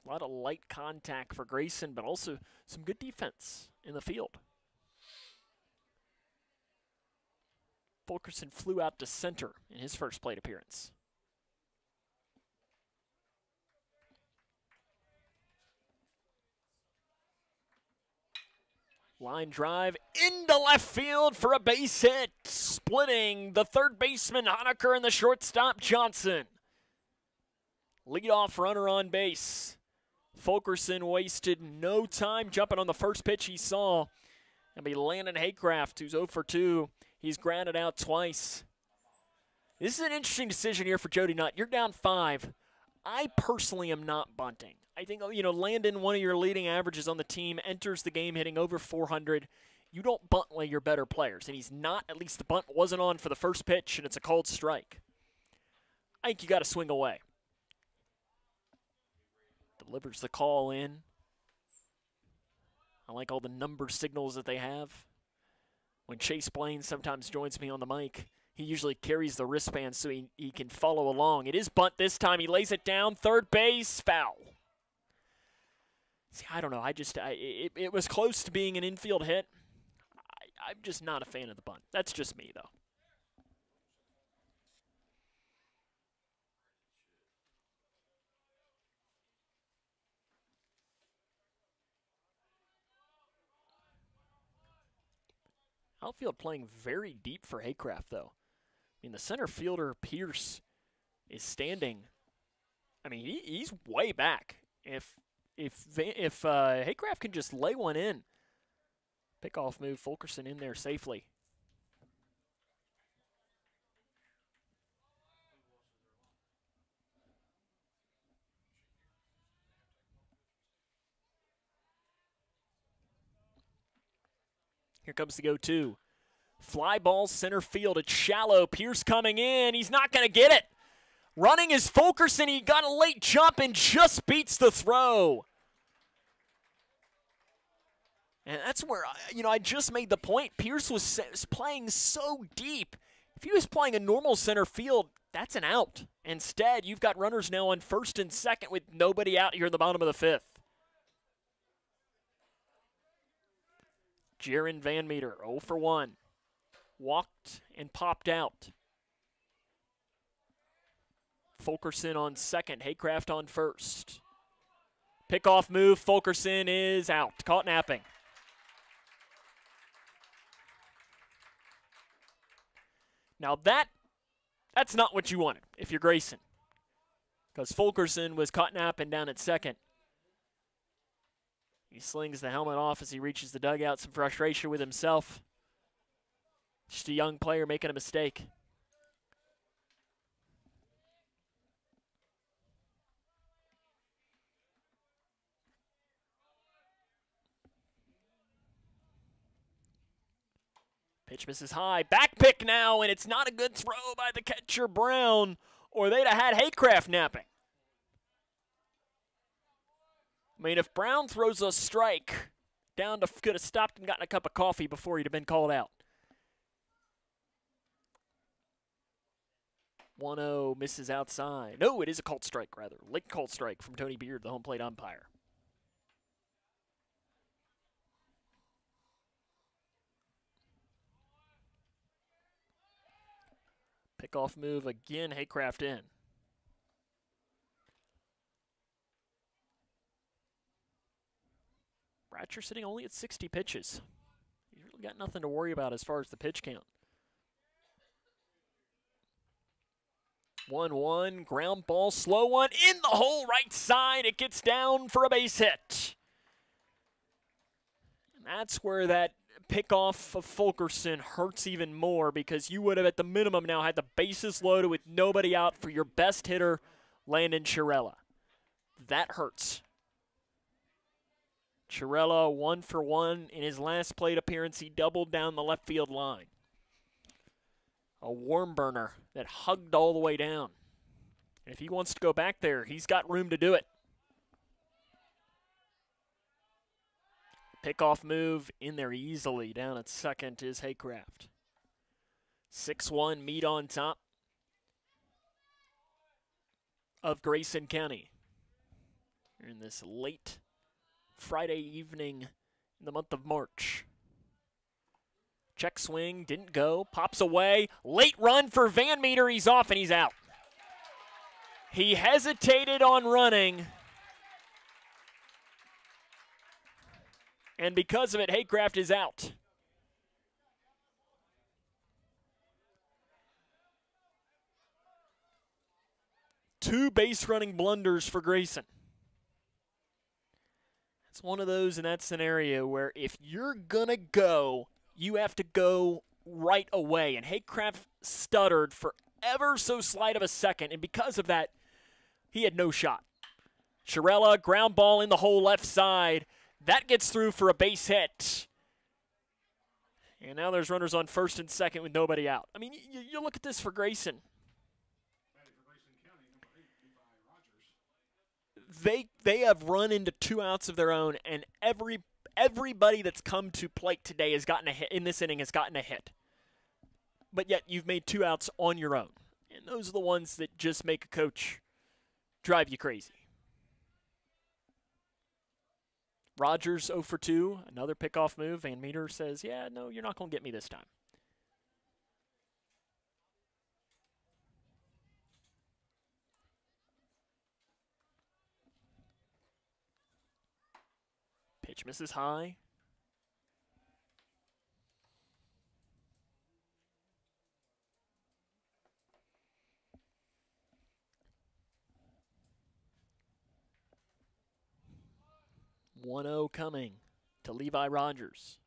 A lot of light contact for Grayson, but also some good defense in the field. Fulkerson flew out to center in his first plate appearance. Line drive into left field for a base hit, splitting the third baseman Honaker and the shortstop Johnson. Leadoff runner on base. Fulkerson wasted no time jumping on the first pitch he saw. It'll be Landon Haycraft, who's 0 for 2. He's grounded out twice. This is an interesting decision here for Jody Nutt. You're down 5. I personally am not bunting. I think, Landon, one of your leading averages on the team, enters the game hitting over 400. You don't bunt like your better players, and he's not. At least the bunt wasn't on for the first pitch, and it's a called strike. I think you got to swing away. Delivers the call in. I like all the number signals that they have. When Chase Blaine sometimes joins me on the mic, he usually carries the wristband so he can follow along. It is bunt this time. He lays it down. Third base, foul. See, I don't know. It was close to being an infield hit. I'm just not a fan of the bunt. That's just me, though. Outfield playing very deep for Haycraft, though. I mean, the center fielder, Pierce, is standing. I mean, he's way back. If Haycraft can just lay one in, pickoff move, Fulkerson in there safely. Here comes the go-to. Fly ball center field. It's shallow. Pierce coming in. He's not going to get it. Running is Fulkerson. He got a late jump and just beats the throw. And that's where, I just made the point. Pierce was playing so deep. If he was playing a normal center field, that's an out. Instead, you've got runners now on first and second with nobody out here in the bottom of the fifth. Jaron Van Meter, 0 for 1. Walked and popped out. Fulkerson on second, Haycraft on first. Pickoff move, Fulkerson is out, caught napping. Now that's not what you wanted if you're Grayson, because Fulkerson was caught napping down at second. He slings the helmet off as he reaches the dugout, some frustration with himself. Just a young player making a mistake. Pitch misses high. Back pick now, and it's not a good throw by the catcher, Brown, or they'd have had Haycraft napping. I mean, if Brown throws a strike, could have stopped and gotten a cup of coffee before he'd have been called out. 1-0 misses outside. No, it is a called strike, rather. Late called strike from Tony Beard, the home plate umpire. Pickoff move again, Haycraft in. Bratcher sitting only at 60 pitches. He's really got nothing to worry about as far as the pitch count. 1-1, ground ball, slow one, in the hole right side. It gets down for a base hit. And that's where that pickoff of Fulkerson hurts even more, because you would have at the minimum now had the bases loaded with nobody out for your best hitter, Landon Chiarella. That hurts. Chiarella 1 for 1 in his last plate appearance. He doubled down the left field line. A warm burner that hugged all the way down. And if he wants to go back there, he's got room to do it. Pickoff move in there easily. Down at second is Haycraft. 6-1, Meade on top of Grayson County. Here in this late Friday evening in the month of March. Check swing, didn't go, pops away. Late run for Van Meter, he's off and he's out. He hesitated on running. And because of it, Haycraft is out. Two base running blunders for Grayson. It's one of those in that scenario where if you're going to go, you have to go right away. And Haycraft stuttered for ever so slight of a second, and because of that, he had no shot. Chiarella, ground ball in the hole left side. That gets through for a base hit. And now there's runners on first and second with nobody out. I mean, you look at this for Grayson. They have run into 2 outs of their own, and everybody that's come to plate today has gotten a hit. In this inning has gotten a hit. But yet you've made 2 outs on your own. And those are the ones that just make a coach drive you crazy. Rogers 0 for 2, another pickoff move. Van Meter says, yeah, no, you're not going to get me this time. Pitch misses high. One-0 coming to Levi Rogers.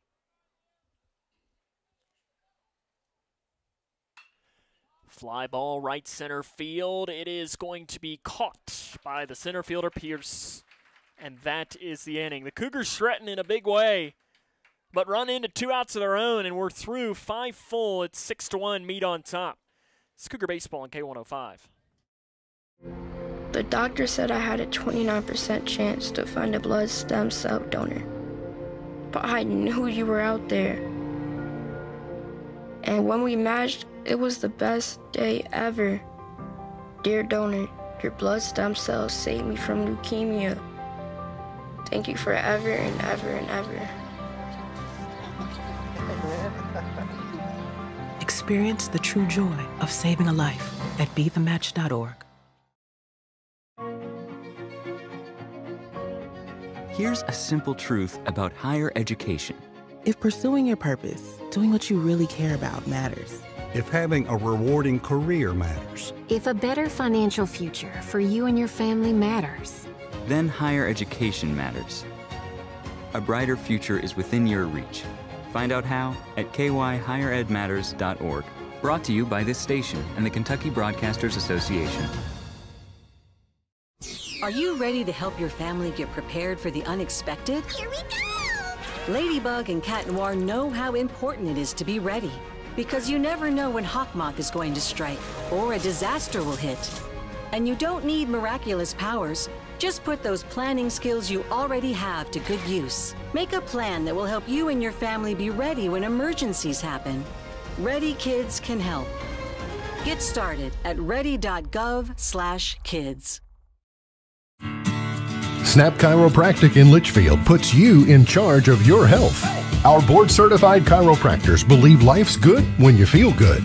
Fly ball right center field. It is going to be caught by the center fielder Pierce. And that is the inning. The Cougars threaten in a big way, but run into 2 outs of their own, and we're through 5 full. It's 6-1, Meade on top. It's Cougar Baseball on K105. The doctor said I had a 29% chance to find a blood stem cell donor. But I knew you were out there. And when we matched, it was the best day ever. Dear donor, your blood stem cells saved me from leukemia. Thank you forever and ever and ever. Experience the true joy of saving a life at BeTheMatch.org. Here's a simple truth about higher education. If pursuing your purpose, doing what you really care about matters. If having a rewarding career matters. If a better financial future for you and your family matters. Then higher education matters. A brighter future is within your reach. Find out how at kyhigheredmatters.org. Brought to you by this station and the Kentucky Broadcasters Association. Are you ready to help your family get prepared for the unexpected? Here we go! Ladybug and Cat Noir know how important it is to be ready. Because you never know when Hawkmoth is going to strike or a disaster will hit. And you don't need miraculous powers. Just put those planning skills you already have to good use. Make a plan that will help you and your family be ready when emergencies happen. Ready Kids can help. Get started at ready.gov/kids. Snap Chiropractic in Litchfield puts you in charge of your health. Our board-certified chiropractors believe life's good when you feel good.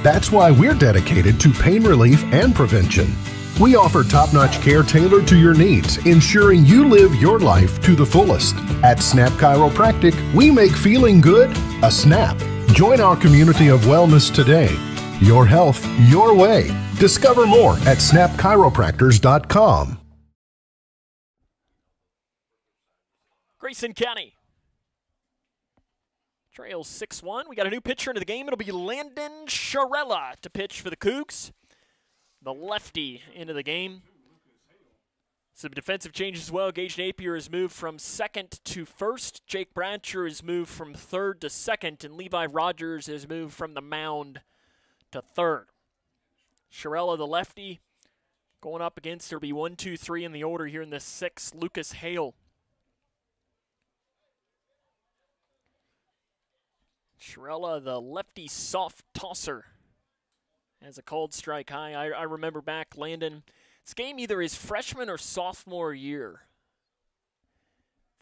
That's why we're dedicated to pain relief and prevention. We offer top-notch care tailored to your needs, ensuring you live your life to the fullest. At Snap Chiropractic, we make feeling good a snap. Join our community of wellness today. Your health, your way. Discover more at snapchiropractors.com. Grayson County trails 6-1. We got a new pitcher into the game. It'll be Landon Sharella to pitch for the Cougs. The lefty into the game. Some defensive changes as well. Gage Napier has moved from second to first. Jake Bratcher has moved from third to second. And Levi Rogers has moved from the mound to third. Sharella, the lefty, going up against, there'll be 1, 2, 3 in the order here in the sixth. Lucas Hale. Sharella, the lefty soft tosser, has a called strike high. I remember back, Landon, this game either his freshman or sophomore year,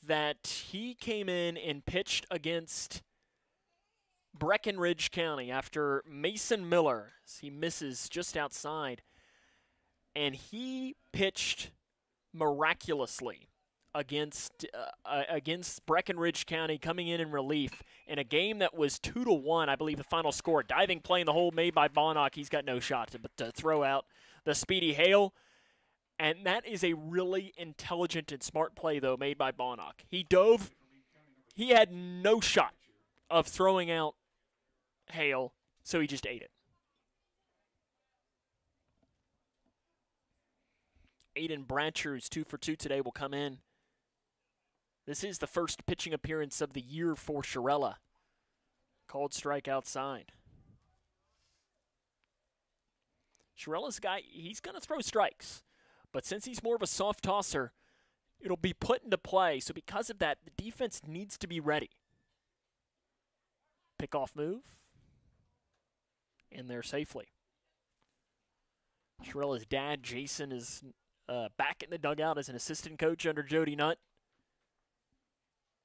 that he came in and pitched against Breckenridge County after Mason Miller. He misses just outside. And he pitched miraculously against Breckenridge County, coming in relief in a game that was 2-1, I believe the final score. Diving play in the hole made by Bonnock. He's got no shot to throw out the speedy Hale. And that is a really intelligent and smart play, though, made by Bonnock. He dove. He had no shot of throwing out Hale, so he just ate it. Aiden Bratcher, who's 2 for 2 today, will come in. This is the first pitching appearance of the year for Sharella. Called strike outside. Sharella's a guy, he's going to throw strikes. But since he's more of a soft tosser, it'll be put into play. So because of that, the defense needs to be ready. Pickoff move. And there safely. Sharella's dad, Jason, is back in the dugout as an assistant coach under Jody Nutt.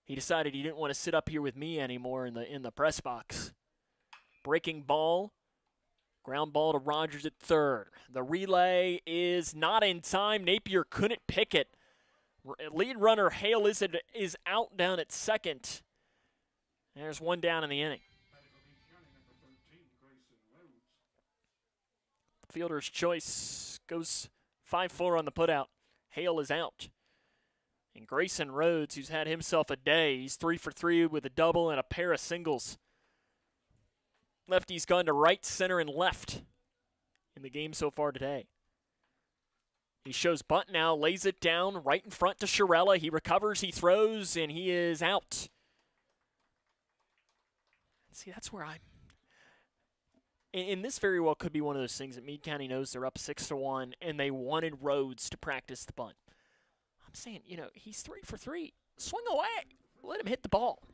He decided he didn't want to sit up here with me anymore in the press box. Breaking ball. Ground ball to Rogers at third. The relay is not in time. Napier couldn't pick it. Lead runner Hale is out down at second. There's one down in the inning. Fielder's choice goes 5-4 on the putout. Hale is out. And Grayson Rhodes, who's had himself a day, he's 3 for 3 with a double and a pair of singles. Lefty's gone to right, center, and left in the game so far today. He shows bunt now, lays it down right in front to Sharella. He recovers, he throws, and he is out. See, that's where And this very well could be one of those things that Meade County knows they're up 6-1, and they wanted Rhodes to practice the bunt. I'm saying, you know, he's 3 for 3. Swing away. Let him hit the ball.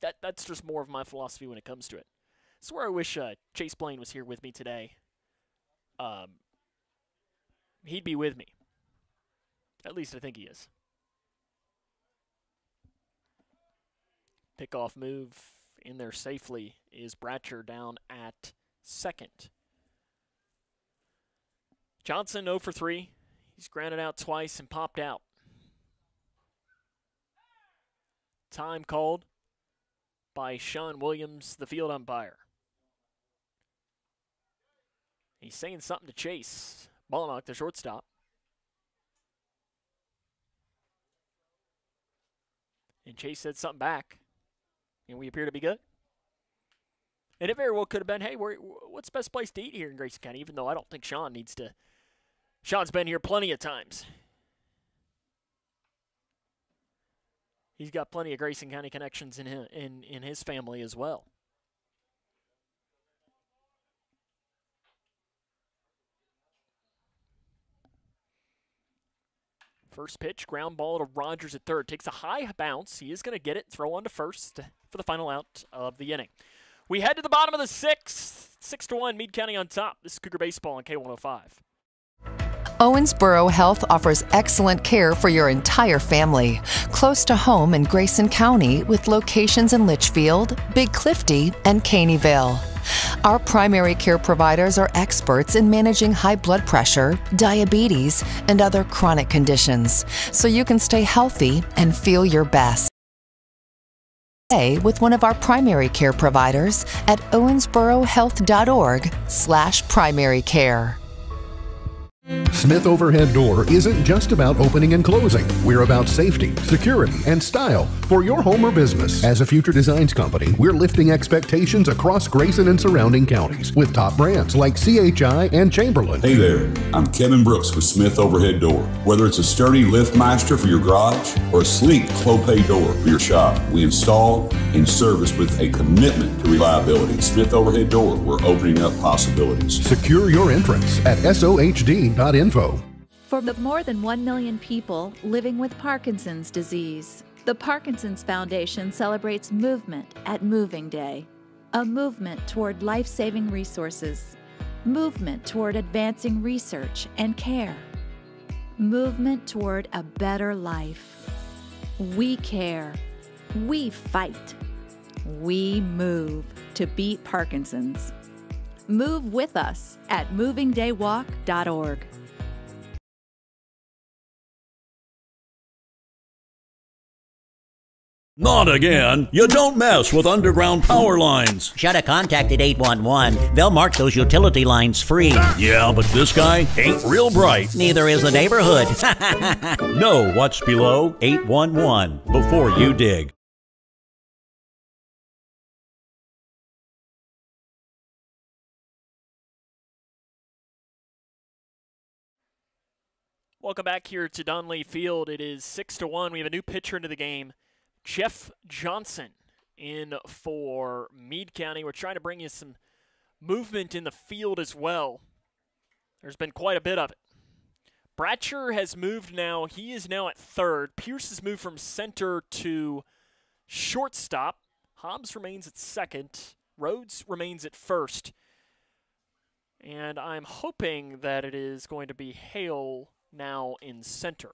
That's just more of my philosophy when it comes to it. That's where I wish Chase Blaine was here with me today. He'd be with me. At least I think he is. Pickoff move in there safely is Bratcher down at second. Johnson 0 for 3. He's grounded out twice and popped out. Time called by Sean Williams, the field umpire. He's saying something to Chase Balnock, the shortstop. And Chase said something back. And we appear to be good. And it very well could have been, hey, what's the best place to eat here in Grayson County? Even though I don't think Sean needs to. Sean's been here plenty of times. He's got plenty of Grayson County connections in his family as well. First pitch, ground ball to Rogers at third. Takes a high bounce. He is going to get it. Throw on to first for the final out of the inning. We head to the bottom of the sixth. 6-1, Meade County on top. This is Cougar Baseball on K105. Owensboro Health offers excellent care for your entire family. Close to home in Grayson County with locations in Litchfield, Big Clifty, and Caneyville. Our primary care providers are experts in managing high blood pressure, diabetes, and other chronic conditions, so you can stay healthy and feel your best. Stay with one of our primary care providers at owensborohealth.org/primary care. Smith Overhead Door isn't just about opening and closing. We're about safety, security, and style for your home or business. As a future designs company, we're lifting expectations across Grayson and surrounding counties with top brands like CHI and Chamberlain. Hey there, I'm Kevin Brooks with Smith Overhead Door. Whether it's a sturdy LiftMaster for your garage or a sleek Clopay door for your shop, we install and service with a commitment to reliability. Smith Overhead Door, we're opening up possibilities. Secure your entrance at SOHD.info. For the more than 1 million people living with Parkinson's disease, the Parkinson's Foundation celebrates movement at Moving Day. A movement toward life-saving resources. Movement toward advancing research and care. Movement toward a better life. We care. We fight. We move to beat Parkinson's. Move with us at movingdaywalk.org. Not again. You don't mess with underground power lines. Should have contacted 811. They'll mark those utility lines free. Yeah, but this guy ain't real bright. Neither is the neighborhood. Know what's below 811 before you dig. Welcome back here to Donley Field. It is 6-1. We have a new pitcher into the game. Jeff Johnson in for Meade County. We're trying to bring you some movement in the field as well. There's been quite a bit of it. Bratcher has moved now. He is now at third. Pierce has moved from center to shortstop. Hobbs remains at second. Rhodes remains at first. And I'm hoping that it is going to be Hale now in center.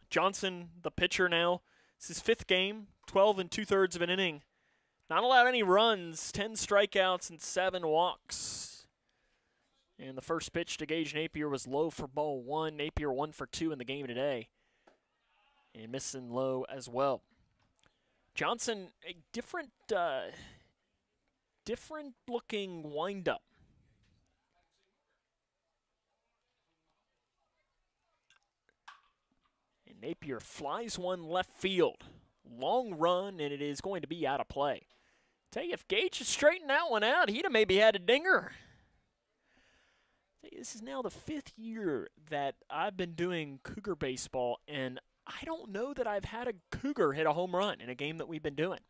Johnson, the pitcher now. It's his fifth game, 12 2/3 of an inning. Not allowed any runs, 10 strikeouts and 7 walks. And the first pitch to Gage Napier was low for ball 1. Napier 1 for 2 in the game today. And missing low as well. Johnson, a different looking windup. Napier flies one left field. Long run, and it is going to be out of play. Tell you, if Gage had straightened that one out, he'd have maybe had a dinger. This is now the 5th year that I've been doing Cougar baseball, and I don't know that I've had a Cougar hit a home run in a game that we've been doing.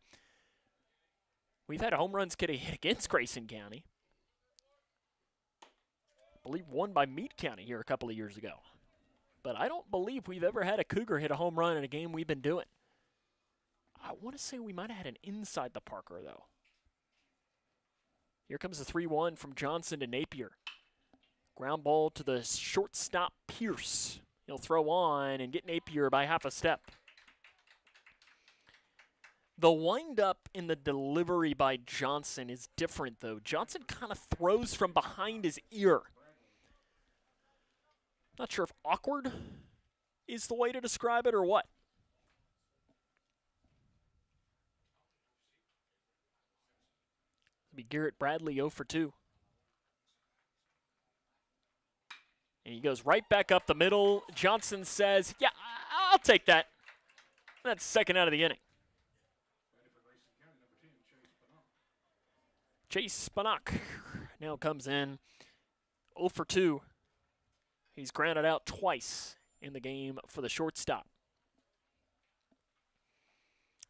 We've had home runs get a hit against Grayson County. I believe won by Meade County here a couple of years ago. But I don't believe we've ever had a Cougar hit a home run in a game we've been doing. I want to say we might have had an inside the Parker, though. Here comes the 3-1 from Johnson to Napier. Ground ball to the shortstop, Pierce. He'll throw on and get Napier by half a step. The windup in the delivery by Johnson is different, though. Johnson kind of throws from behind his ear. Not sure if awkward is the way to describe it or what. It'll be Garrett Bradley 0 for 2. And he goes right back up the middle. Johnson says, yeah, I'll take that. That's second out of the inning. Chase Spanak now comes in 0 for 2. He's grounded out twice in the game for the shortstop.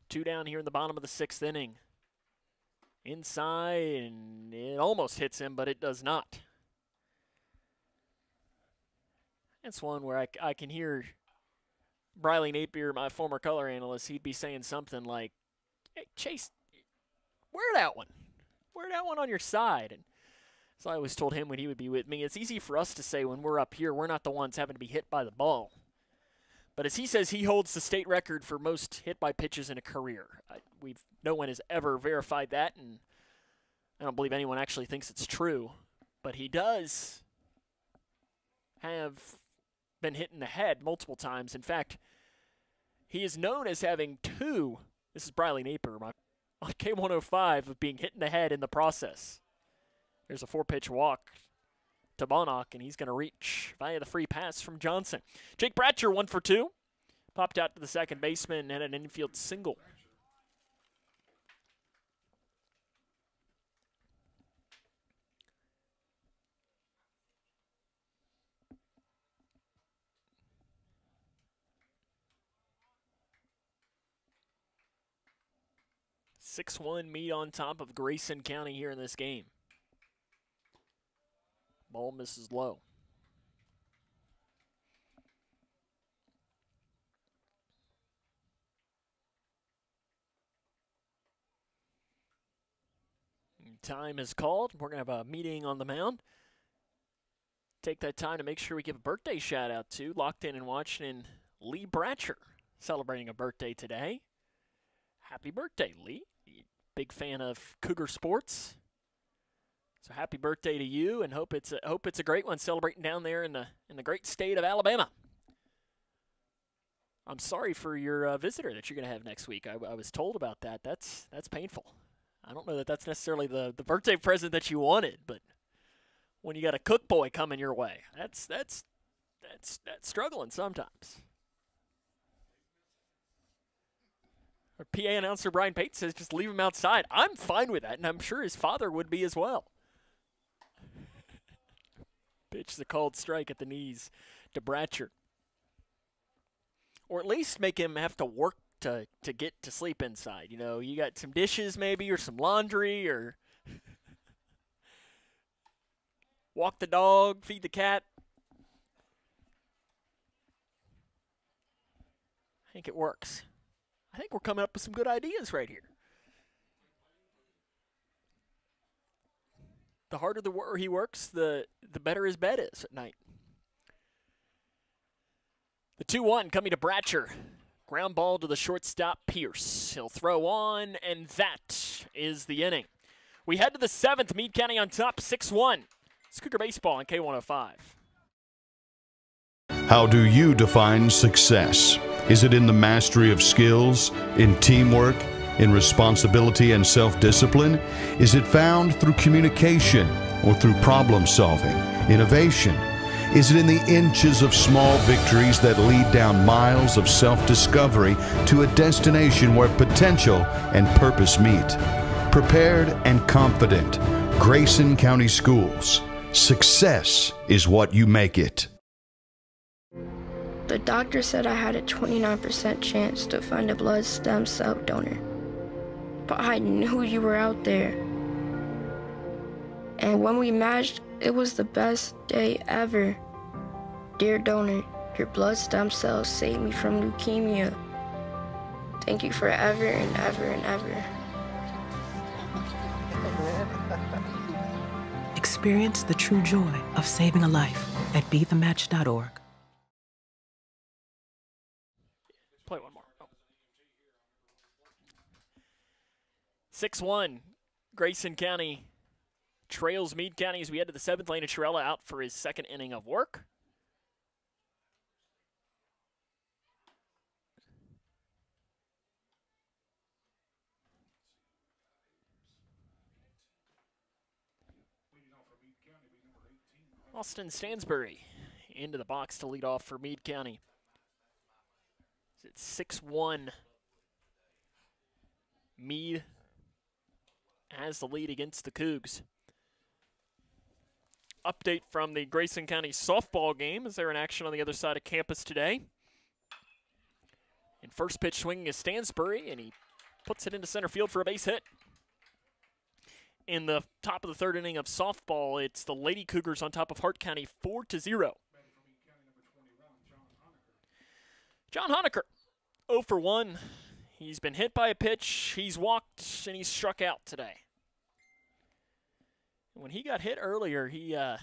2 down here in the bottom of the 6th inning. Inside, and it almost hits him, but it does not. That's one where I can hear Briley Napier, my former color analyst, he'd be saying something like, hey, Chase, wear that one. Wear that one on your side. And so I always told him when he would be with me, it's easy for us to say when we're up here, we're not the ones having to be hit by the ball. But as he says, he holds the state record for most hit by pitches in a career. No one has ever verified that, and I don't believe anyone actually thinks it's true. But he does have been hit in the head multiple times. In fact, he is known as having 2, this is Briley Napier, on K105 of being hit in the head in the process. There's a 4-pitch walk to Bonnock, and he's going to reach via the free pass from Johnson. Jake Bratcher 1 for 2. Popped out to the second baseman and an infield single. (6-1) Meade on top of Grayson County here in this game. Ball misses low. Time is called. We're going to have a meeting on the mound. Take that time to make sure we give a birthday shout out to locked in and watching Lee Bratcher, celebrating a birthday today. Happy birthday, Lee. Big fan of Cougar sports. So happy birthday to you, and hope it's a great one celebrating down there in the great state of Alabama. I'm sorry for your visitor that you're going to have next week. I was told about that. That's painful. I don't know that that's necessarily the birthday present that you wanted, but when you got a cook boy coming your way, that's struggling sometimes. Our PA announcer Brian Pate says just leave him outside. I'm fine with that, and I'm sure his father would be as well. Pitch the called strike at the knees to Bratcher. Or at least make him have to work to get to sleep inside. You know, you got some dishes maybe or some laundry or walk the dog, feed the cat. I think it works. I think we're coming up with some good ideas right here. The harder he works, the better his bed is at night. The 2-1 coming to Bratcher. Ground ball to the shortstop, Pierce. He'll throw on, and that is the inning. We head to the 7th, Meade County on top, 6-1. It's Cougar Baseball on K105. How do you define success? Is it in the mastery of skills, in teamwork, in responsibility and self-discipline? Is it found through communication or through problem solving, innovation? Is it in the inches of small victories that lead down miles of self-discovery to a destination where potential and purpose meet? Prepared and confident, Grayson County Schools. Success is what you make it. The doctor said I had a 29% chance to find a blood stem cell donor. but I knew you were out there. And when we matched, it was the best day ever. Dear donor, your blood stem cells saved me from leukemia. Thank you forever and ever and ever. Experience the true joy of saving a life at BeTheMatch.org. Play one more. Oh. 6-1, Grayson County trails Meade County as we head to the 7th. Lane. Chiarella out for his second inning of work. Austin Stansbury into the box to lead off for Meade County. It's 6-1. Meade has the lead against the Cougs. Update from the Grayson County softball game as they're in action on the other side of campus today. And first pitch swinging is Stansbury, and he puts it into center field for a base hit. In the top of the 3rd inning of softball, it's the Lady Cougars on top of Hart County 4-0. John Honecker, 0 for 1. He's been hit by a pitch, he's walked, and he's struck out today. When he got hit earlier, you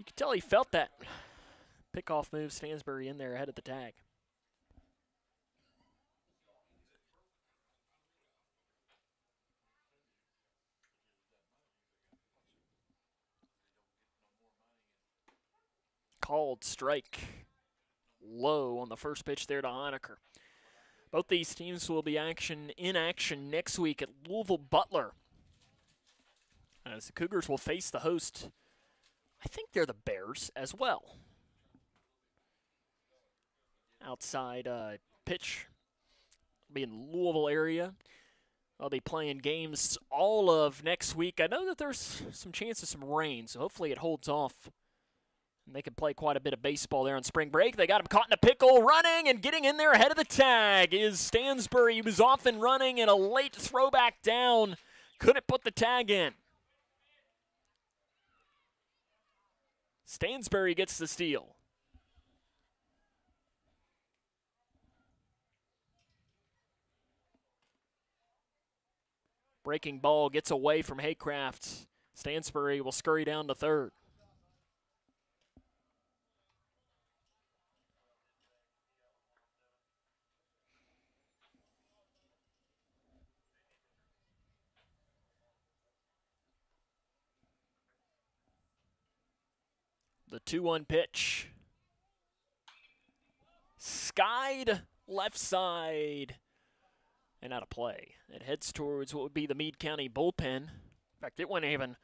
could tell he felt that pickoff move. Stansbury in there ahead of the tag. Called strike low on the first pitch there to Honecker. Both these teams will be in action next week at Louisville Butler, as the Cougars will face the host. I think they're the Bears as well. Outside pitch will be in Louisville area. I'll be playing games all of next week. I know that there's some chance of some rain, so hopefully it holds off. And they can play quite a bit of baseball there on spring break. They got him caught in a pickle, running and getting in there ahead of the tag is Stansbury. He was off and running, and a late throwback down. Couldn't put the tag in. Stansbury gets the steal. Breaking ball gets away from Haycraft. Stansbury will scurry down to 3rd. The 2-1 pitch. Skied left side and out of play. It heads towards what would be the Meade County bullpen. In fact, it went even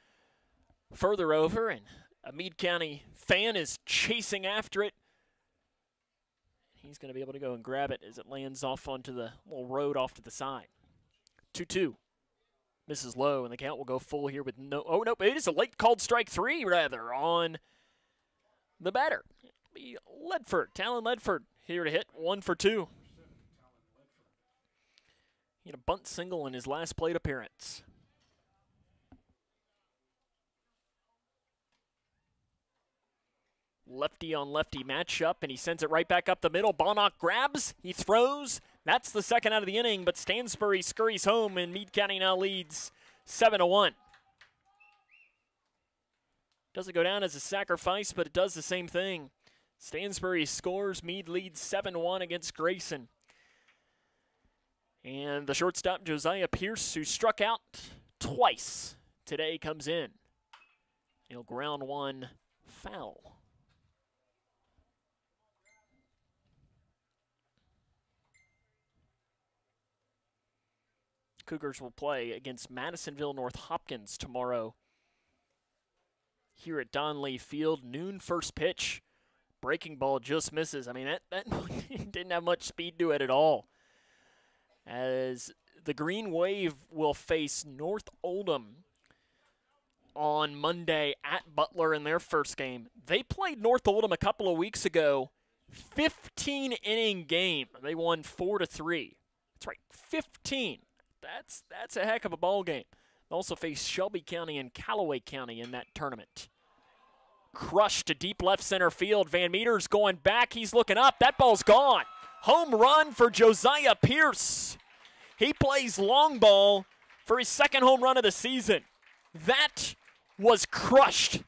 further over, and a Meade County fan is chasing after it. He's going to be able to go and grab it as it lands off onto the little road off to the side. 2-2. Misses low, and the count will go full here with no... Oh, no, it is a late called strike 3, rather, on the batter. It'll be Ledford, Talon Ledford, here to hit 1 for 2. He had a bunt single in his last plate appearance. Lefty on lefty matchup, and he sends it right back up the middle. Bonnock grabs, he throws. That's the second out of the inning, but Stansbury scurries home, and Meade County now leads 7-1. Doesn't go down as a sacrifice, but it does the same thing. Stansbury scores. Meade leads 7-1 against Grayson. And the shortstop, Josiah Pierce, who struck out twice today, comes in. He'll ground one foul. Cougars will play against Madisonville North Hopkins tomorrow here at Donley Field. Noon first pitch. Breaking ball just misses. I mean, that didn't have much speed to it at all. As the Green Wave will face North Oldham on Monday at Butler in their first game. They played North Oldham a couple of weeks ago. 15-inning game. They won 4-3. That's right, 15. That's a heck of a ball game. They also face Shelby County and Callaway County in that tournament. Crushed to deep left center field. Van Meter's going back. He's looking up. That ball's gone. Home run for Josiah Pierce. He plays long ball for his second home run of the season. That was crushed.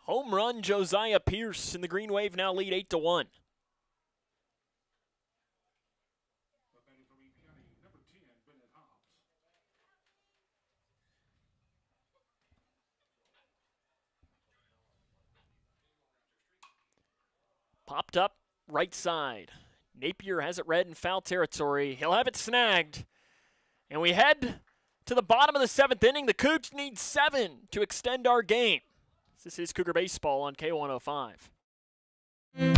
Home run, Josiah Pierce, and the Green Wave now lead 8-1. Popped up, right side. Napier has it red in foul territory. He'll have it snagged. And we head to the bottom of the 7th inning. The Cougs need 7 to extend our game. This is Cougar Baseball on K105.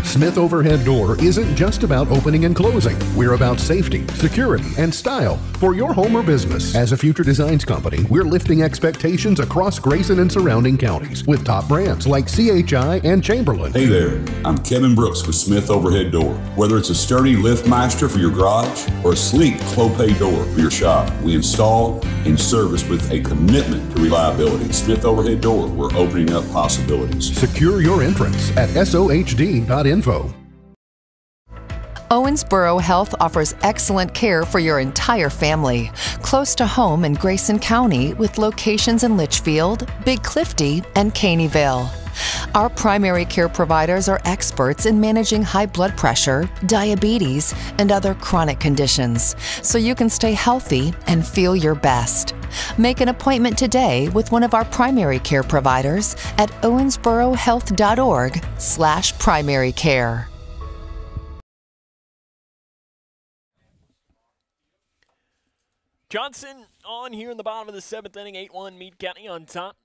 Smith Overhead Door isn't just about opening and closing. We're about safety, security, and style for your home or business. As a future designs company, we're lifting expectations across Grayson and surrounding counties with top brands like CHI and Chamberlain. Hey there, I'm Kevin Brooks with Smith Overhead Door. Whether it's a sturdy LiftMaster for your garage or a sleek Clopay door for your shop, we install and service with a commitment to reliability. Smith Overhead Door, we're opening up possibilities. Secure your entrance at SOHD.info. Owensboro Health offers excellent care for your entire family, close to home in Grayson County with locations in Litchfield, Big Clifty, and Caneyville. Our primary care providers are experts in managing high blood pressure, diabetes, and other chronic conditions, so you can stay healthy and feel your best. Make an appointment today with one of our primary care providers at owensborohealth.org/primary care. Johnson on here in the bottom of the 7th inning, 8-1, Meade County on top.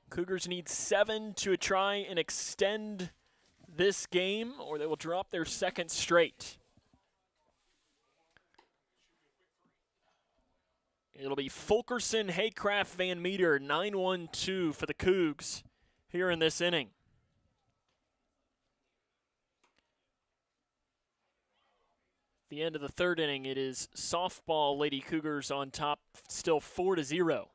Cougars need 7 to try and extend this game, or they will drop their second straight. It'll be Fulkerson, Haycraft, Van Meter, 9-1-2 for the Cougs here in this inning. The end of the 3rd inning, it is softball Lady Cougars on top, still 4-0.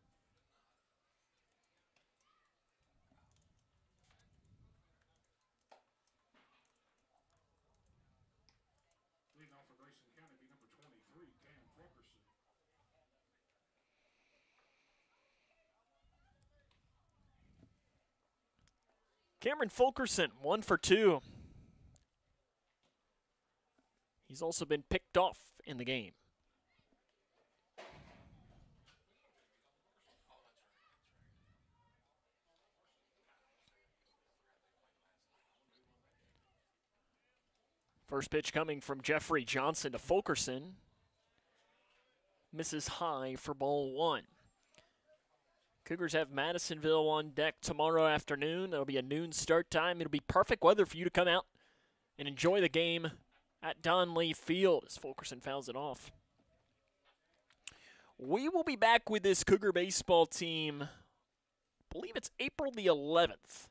Cameron Fulkerson, 1 for 2. He's also been picked off in the game. First pitch coming from Jeffrey Johnson to Fulkerson. Misses high for ball 1. Cougars have Madisonville on deck tomorrow afternoon. It'll be a noon start time. It'll be perfect weather for you to come out and enjoy the game at Don Lee Field as Fulkerson fouls it off. We will be back with this Cougar baseball team, I believe it's April the 11th.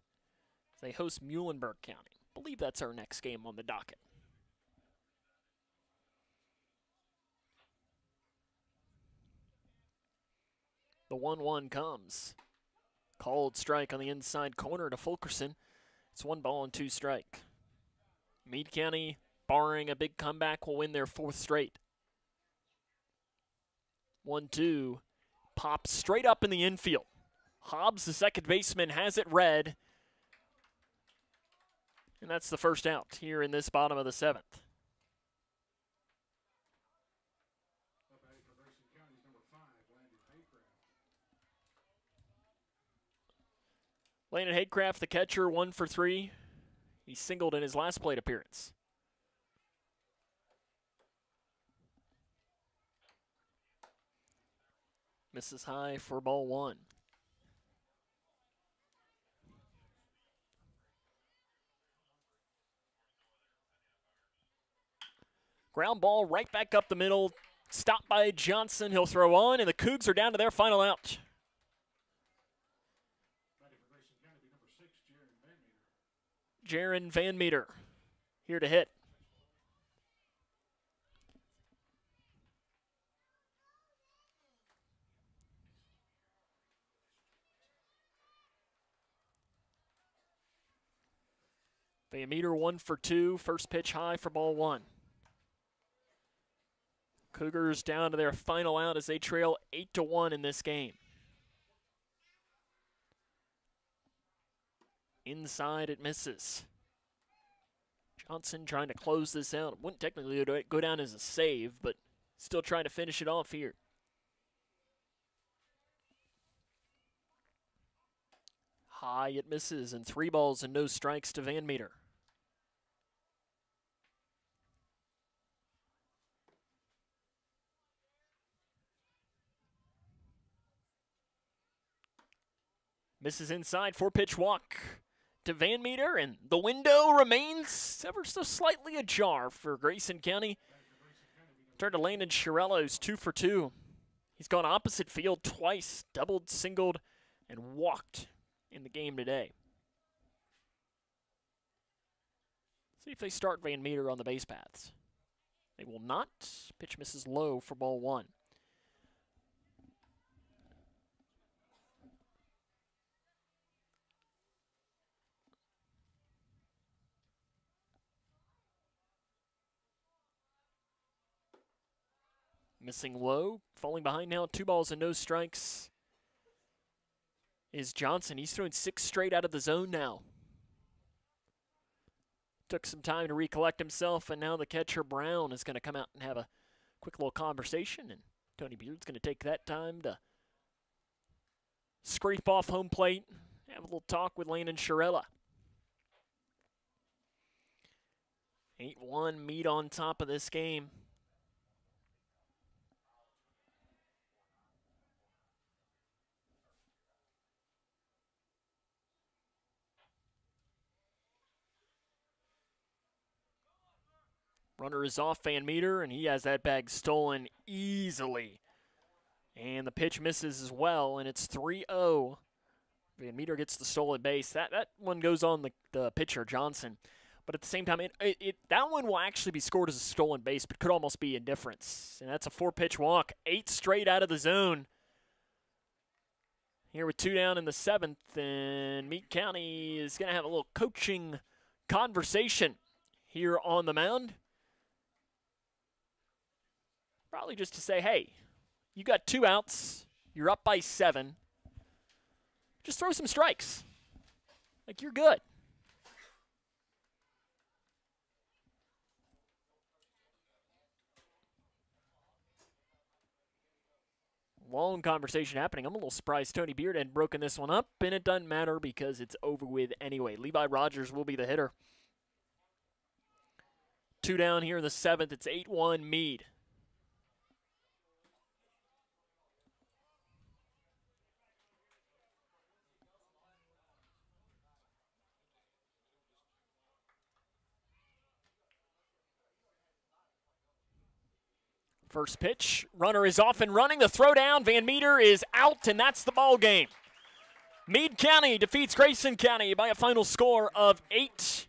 They host Muhlenberg County. I believe that's our next game on the docket. The 1-1 comes. Called strike on the inside corner to Fulkerson. It's 1 ball and 2 strike. Meade County, barring a big comeback, will win their 4th straight. 1-2. Pops straight up in the infield. Hobbs, the second baseman, has it red. And that's the first out here in this bottom of the 7th. Landon Haycraft, the catcher, 1 for 3. He singled in his last plate appearance. Misses high for ball 1. Ground ball right back up the middle Stopped by Johnson. He'll throw on, and the Cougs are down to their final out. Jaron Van Meter here to hit. Van Meter 1 for 2. First pitch high for ball 1. Cougars down to their final out as they trail 8-1 in this game. Inside it misses. Johnson trying to close this out. Wouldn't technically go down as a save, but still trying to finish it off here. High it misses, and 3 balls and no strikes to Van Meter. Misses inside, 4-pitch walk to Van Meter, and the window remains ever so slightly ajar for Grayson County. Turn to Landon Chiarello's 2 for 2. He's gone opposite field twice, doubled, singled, and walked in the game today. See if they start Van Meter on the base paths. They will not. Pitch misses low for ball 1. Missing low, falling behind now, 2 balls and no strikes is Johnson. He's throwing 6 straight out of the zone now. Took some time to recollect himself, and now the catcher Brown is going to come out and have a quick little conversation, and Tony Beard's going to take that time to scrape off home plate, have a little talk with Landon Chiarella. 8-1, Meade on top of this game. Runner is off Van Meter, and he has that bag stolen easily. And the pitch misses as well, and it's 3-0. Van Meter gets the stolen base. That one goes on the pitcher, Johnson. But at the same time, that one will actually be scored as a stolen base, but could almost be indifference. And that's a 4-pitch walk. 8 straight out of the zone. Here with 2 down in the 7th, and Meade County is going to have a little coaching conversation here on the mound. Probably just to say, hey, you got 2 outs. You're up by 7. Just throw some strikes. Like, you're good. Long conversation happening. I'm a little surprised Tony Beard hadn't broken this one up, and it doesn't matter because it's over with anyway. Levi Rogers will be the hitter. 2 down here in the 7th. It's 8-1 Meade. First pitch, runner is off and running. The throw down, Van Meter is out, and that's the ball game. Meade County defeats Grayson County by a final score of 8-1.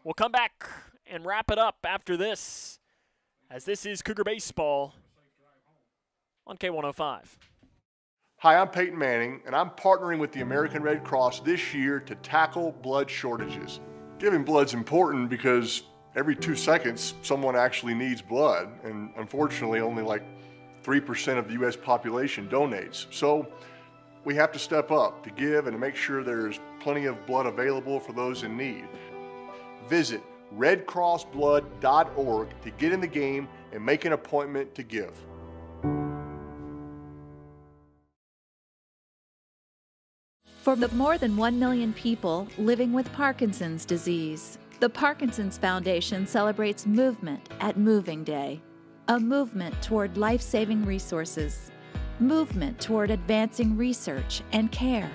We'll come back and wrap it up after this, as this is Cougar Baseball on K105. Hi, I'm Peyton Manning, and I'm partnering with the American Red Cross this year to tackle blood shortages. Giving blood's important because every 2 seconds, someone actually needs blood, and unfortunately, only like 3% of the U.S. population donates. So we have to step up to give and to make sure there's plenty of blood available for those in need. Visit redcrossblood.org to get in the game and make an appointment to give. For the more than 1 million people living with Parkinson's disease, the Parkinson's Foundation celebrates movement at Moving Day, a movement toward life-saving resources, movement toward advancing research and care,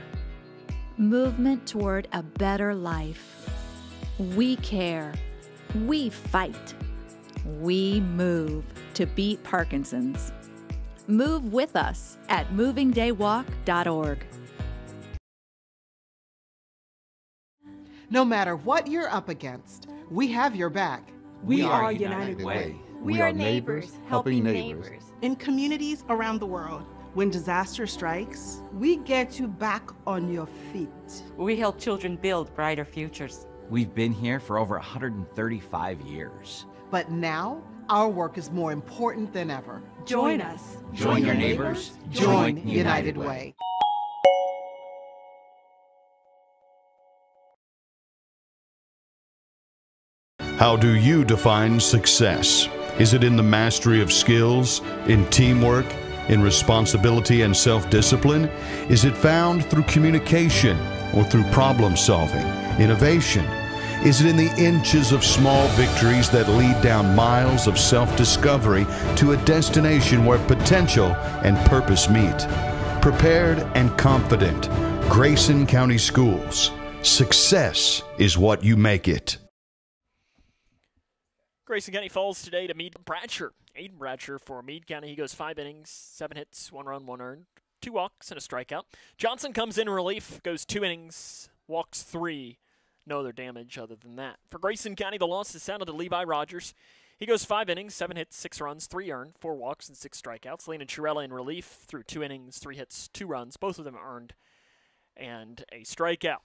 movement toward a better life. We care. We fight. We move to beat Parkinson's. Move with us at movingdaywalk.org. No matter what you're up against, we have your back. We are United Way. We are neighbors helping neighbors. In communities around the world, when disaster strikes, We get you back on your feet. We help children build brighter futures. We've been here for over 135 years. But now, our work is more important than ever. Join us. Join your neighbors. Join United Way. How do you define success? Is it in the mastery of skills, in teamwork, in responsibility and self-discipline? Is it found through communication or through problem solving, innovation? Is it in the inches of small victories that lead down miles of self-discovery to a destination where potential and purpose meet? Prepared and confident, Grayson County Schools. Success is what you make it. Grayson County falls today to Meade Bratcher. Aiden Bratcher for Meade County. He goes 5 innings, 7 hits, 1 run, 1 earned, 2 walks, and a strikeout. Johnson comes in relief, goes 2 innings, walks 3. No other damage other than that. For Grayson County, the loss is sounded to Levi Rogers. He goes 5 innings, 7 hits, 6 runs, 3 earned, 4 walks, and 6 strikeouts. Landon Chirella in relief through 2 innings, 3 hits, 2 runs, both of them earned, and a strikeout.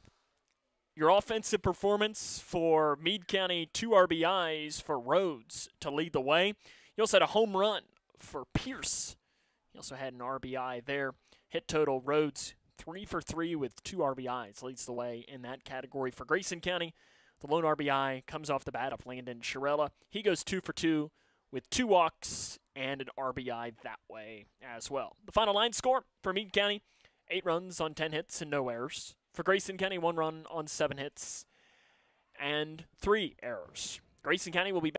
Your offensive performance for Meade County, 2 RBIs for Rhodes to lead the way. You also had a home run for Pierce. He also had an RBI there. Hit total, Rhodes 3 for 3 with 2 RBIs. Leads the way in that category. For Grayson County, the lone RBI comes off the bat of Landon Chirella. He goes 2 for 2 with 2 walks and an RBI that way as well. The final line score for Meade County, 8 runs on 10 hits and no errors. For Grayson County, 1 run on 7 hits and 3 errors. Grayson County will be back.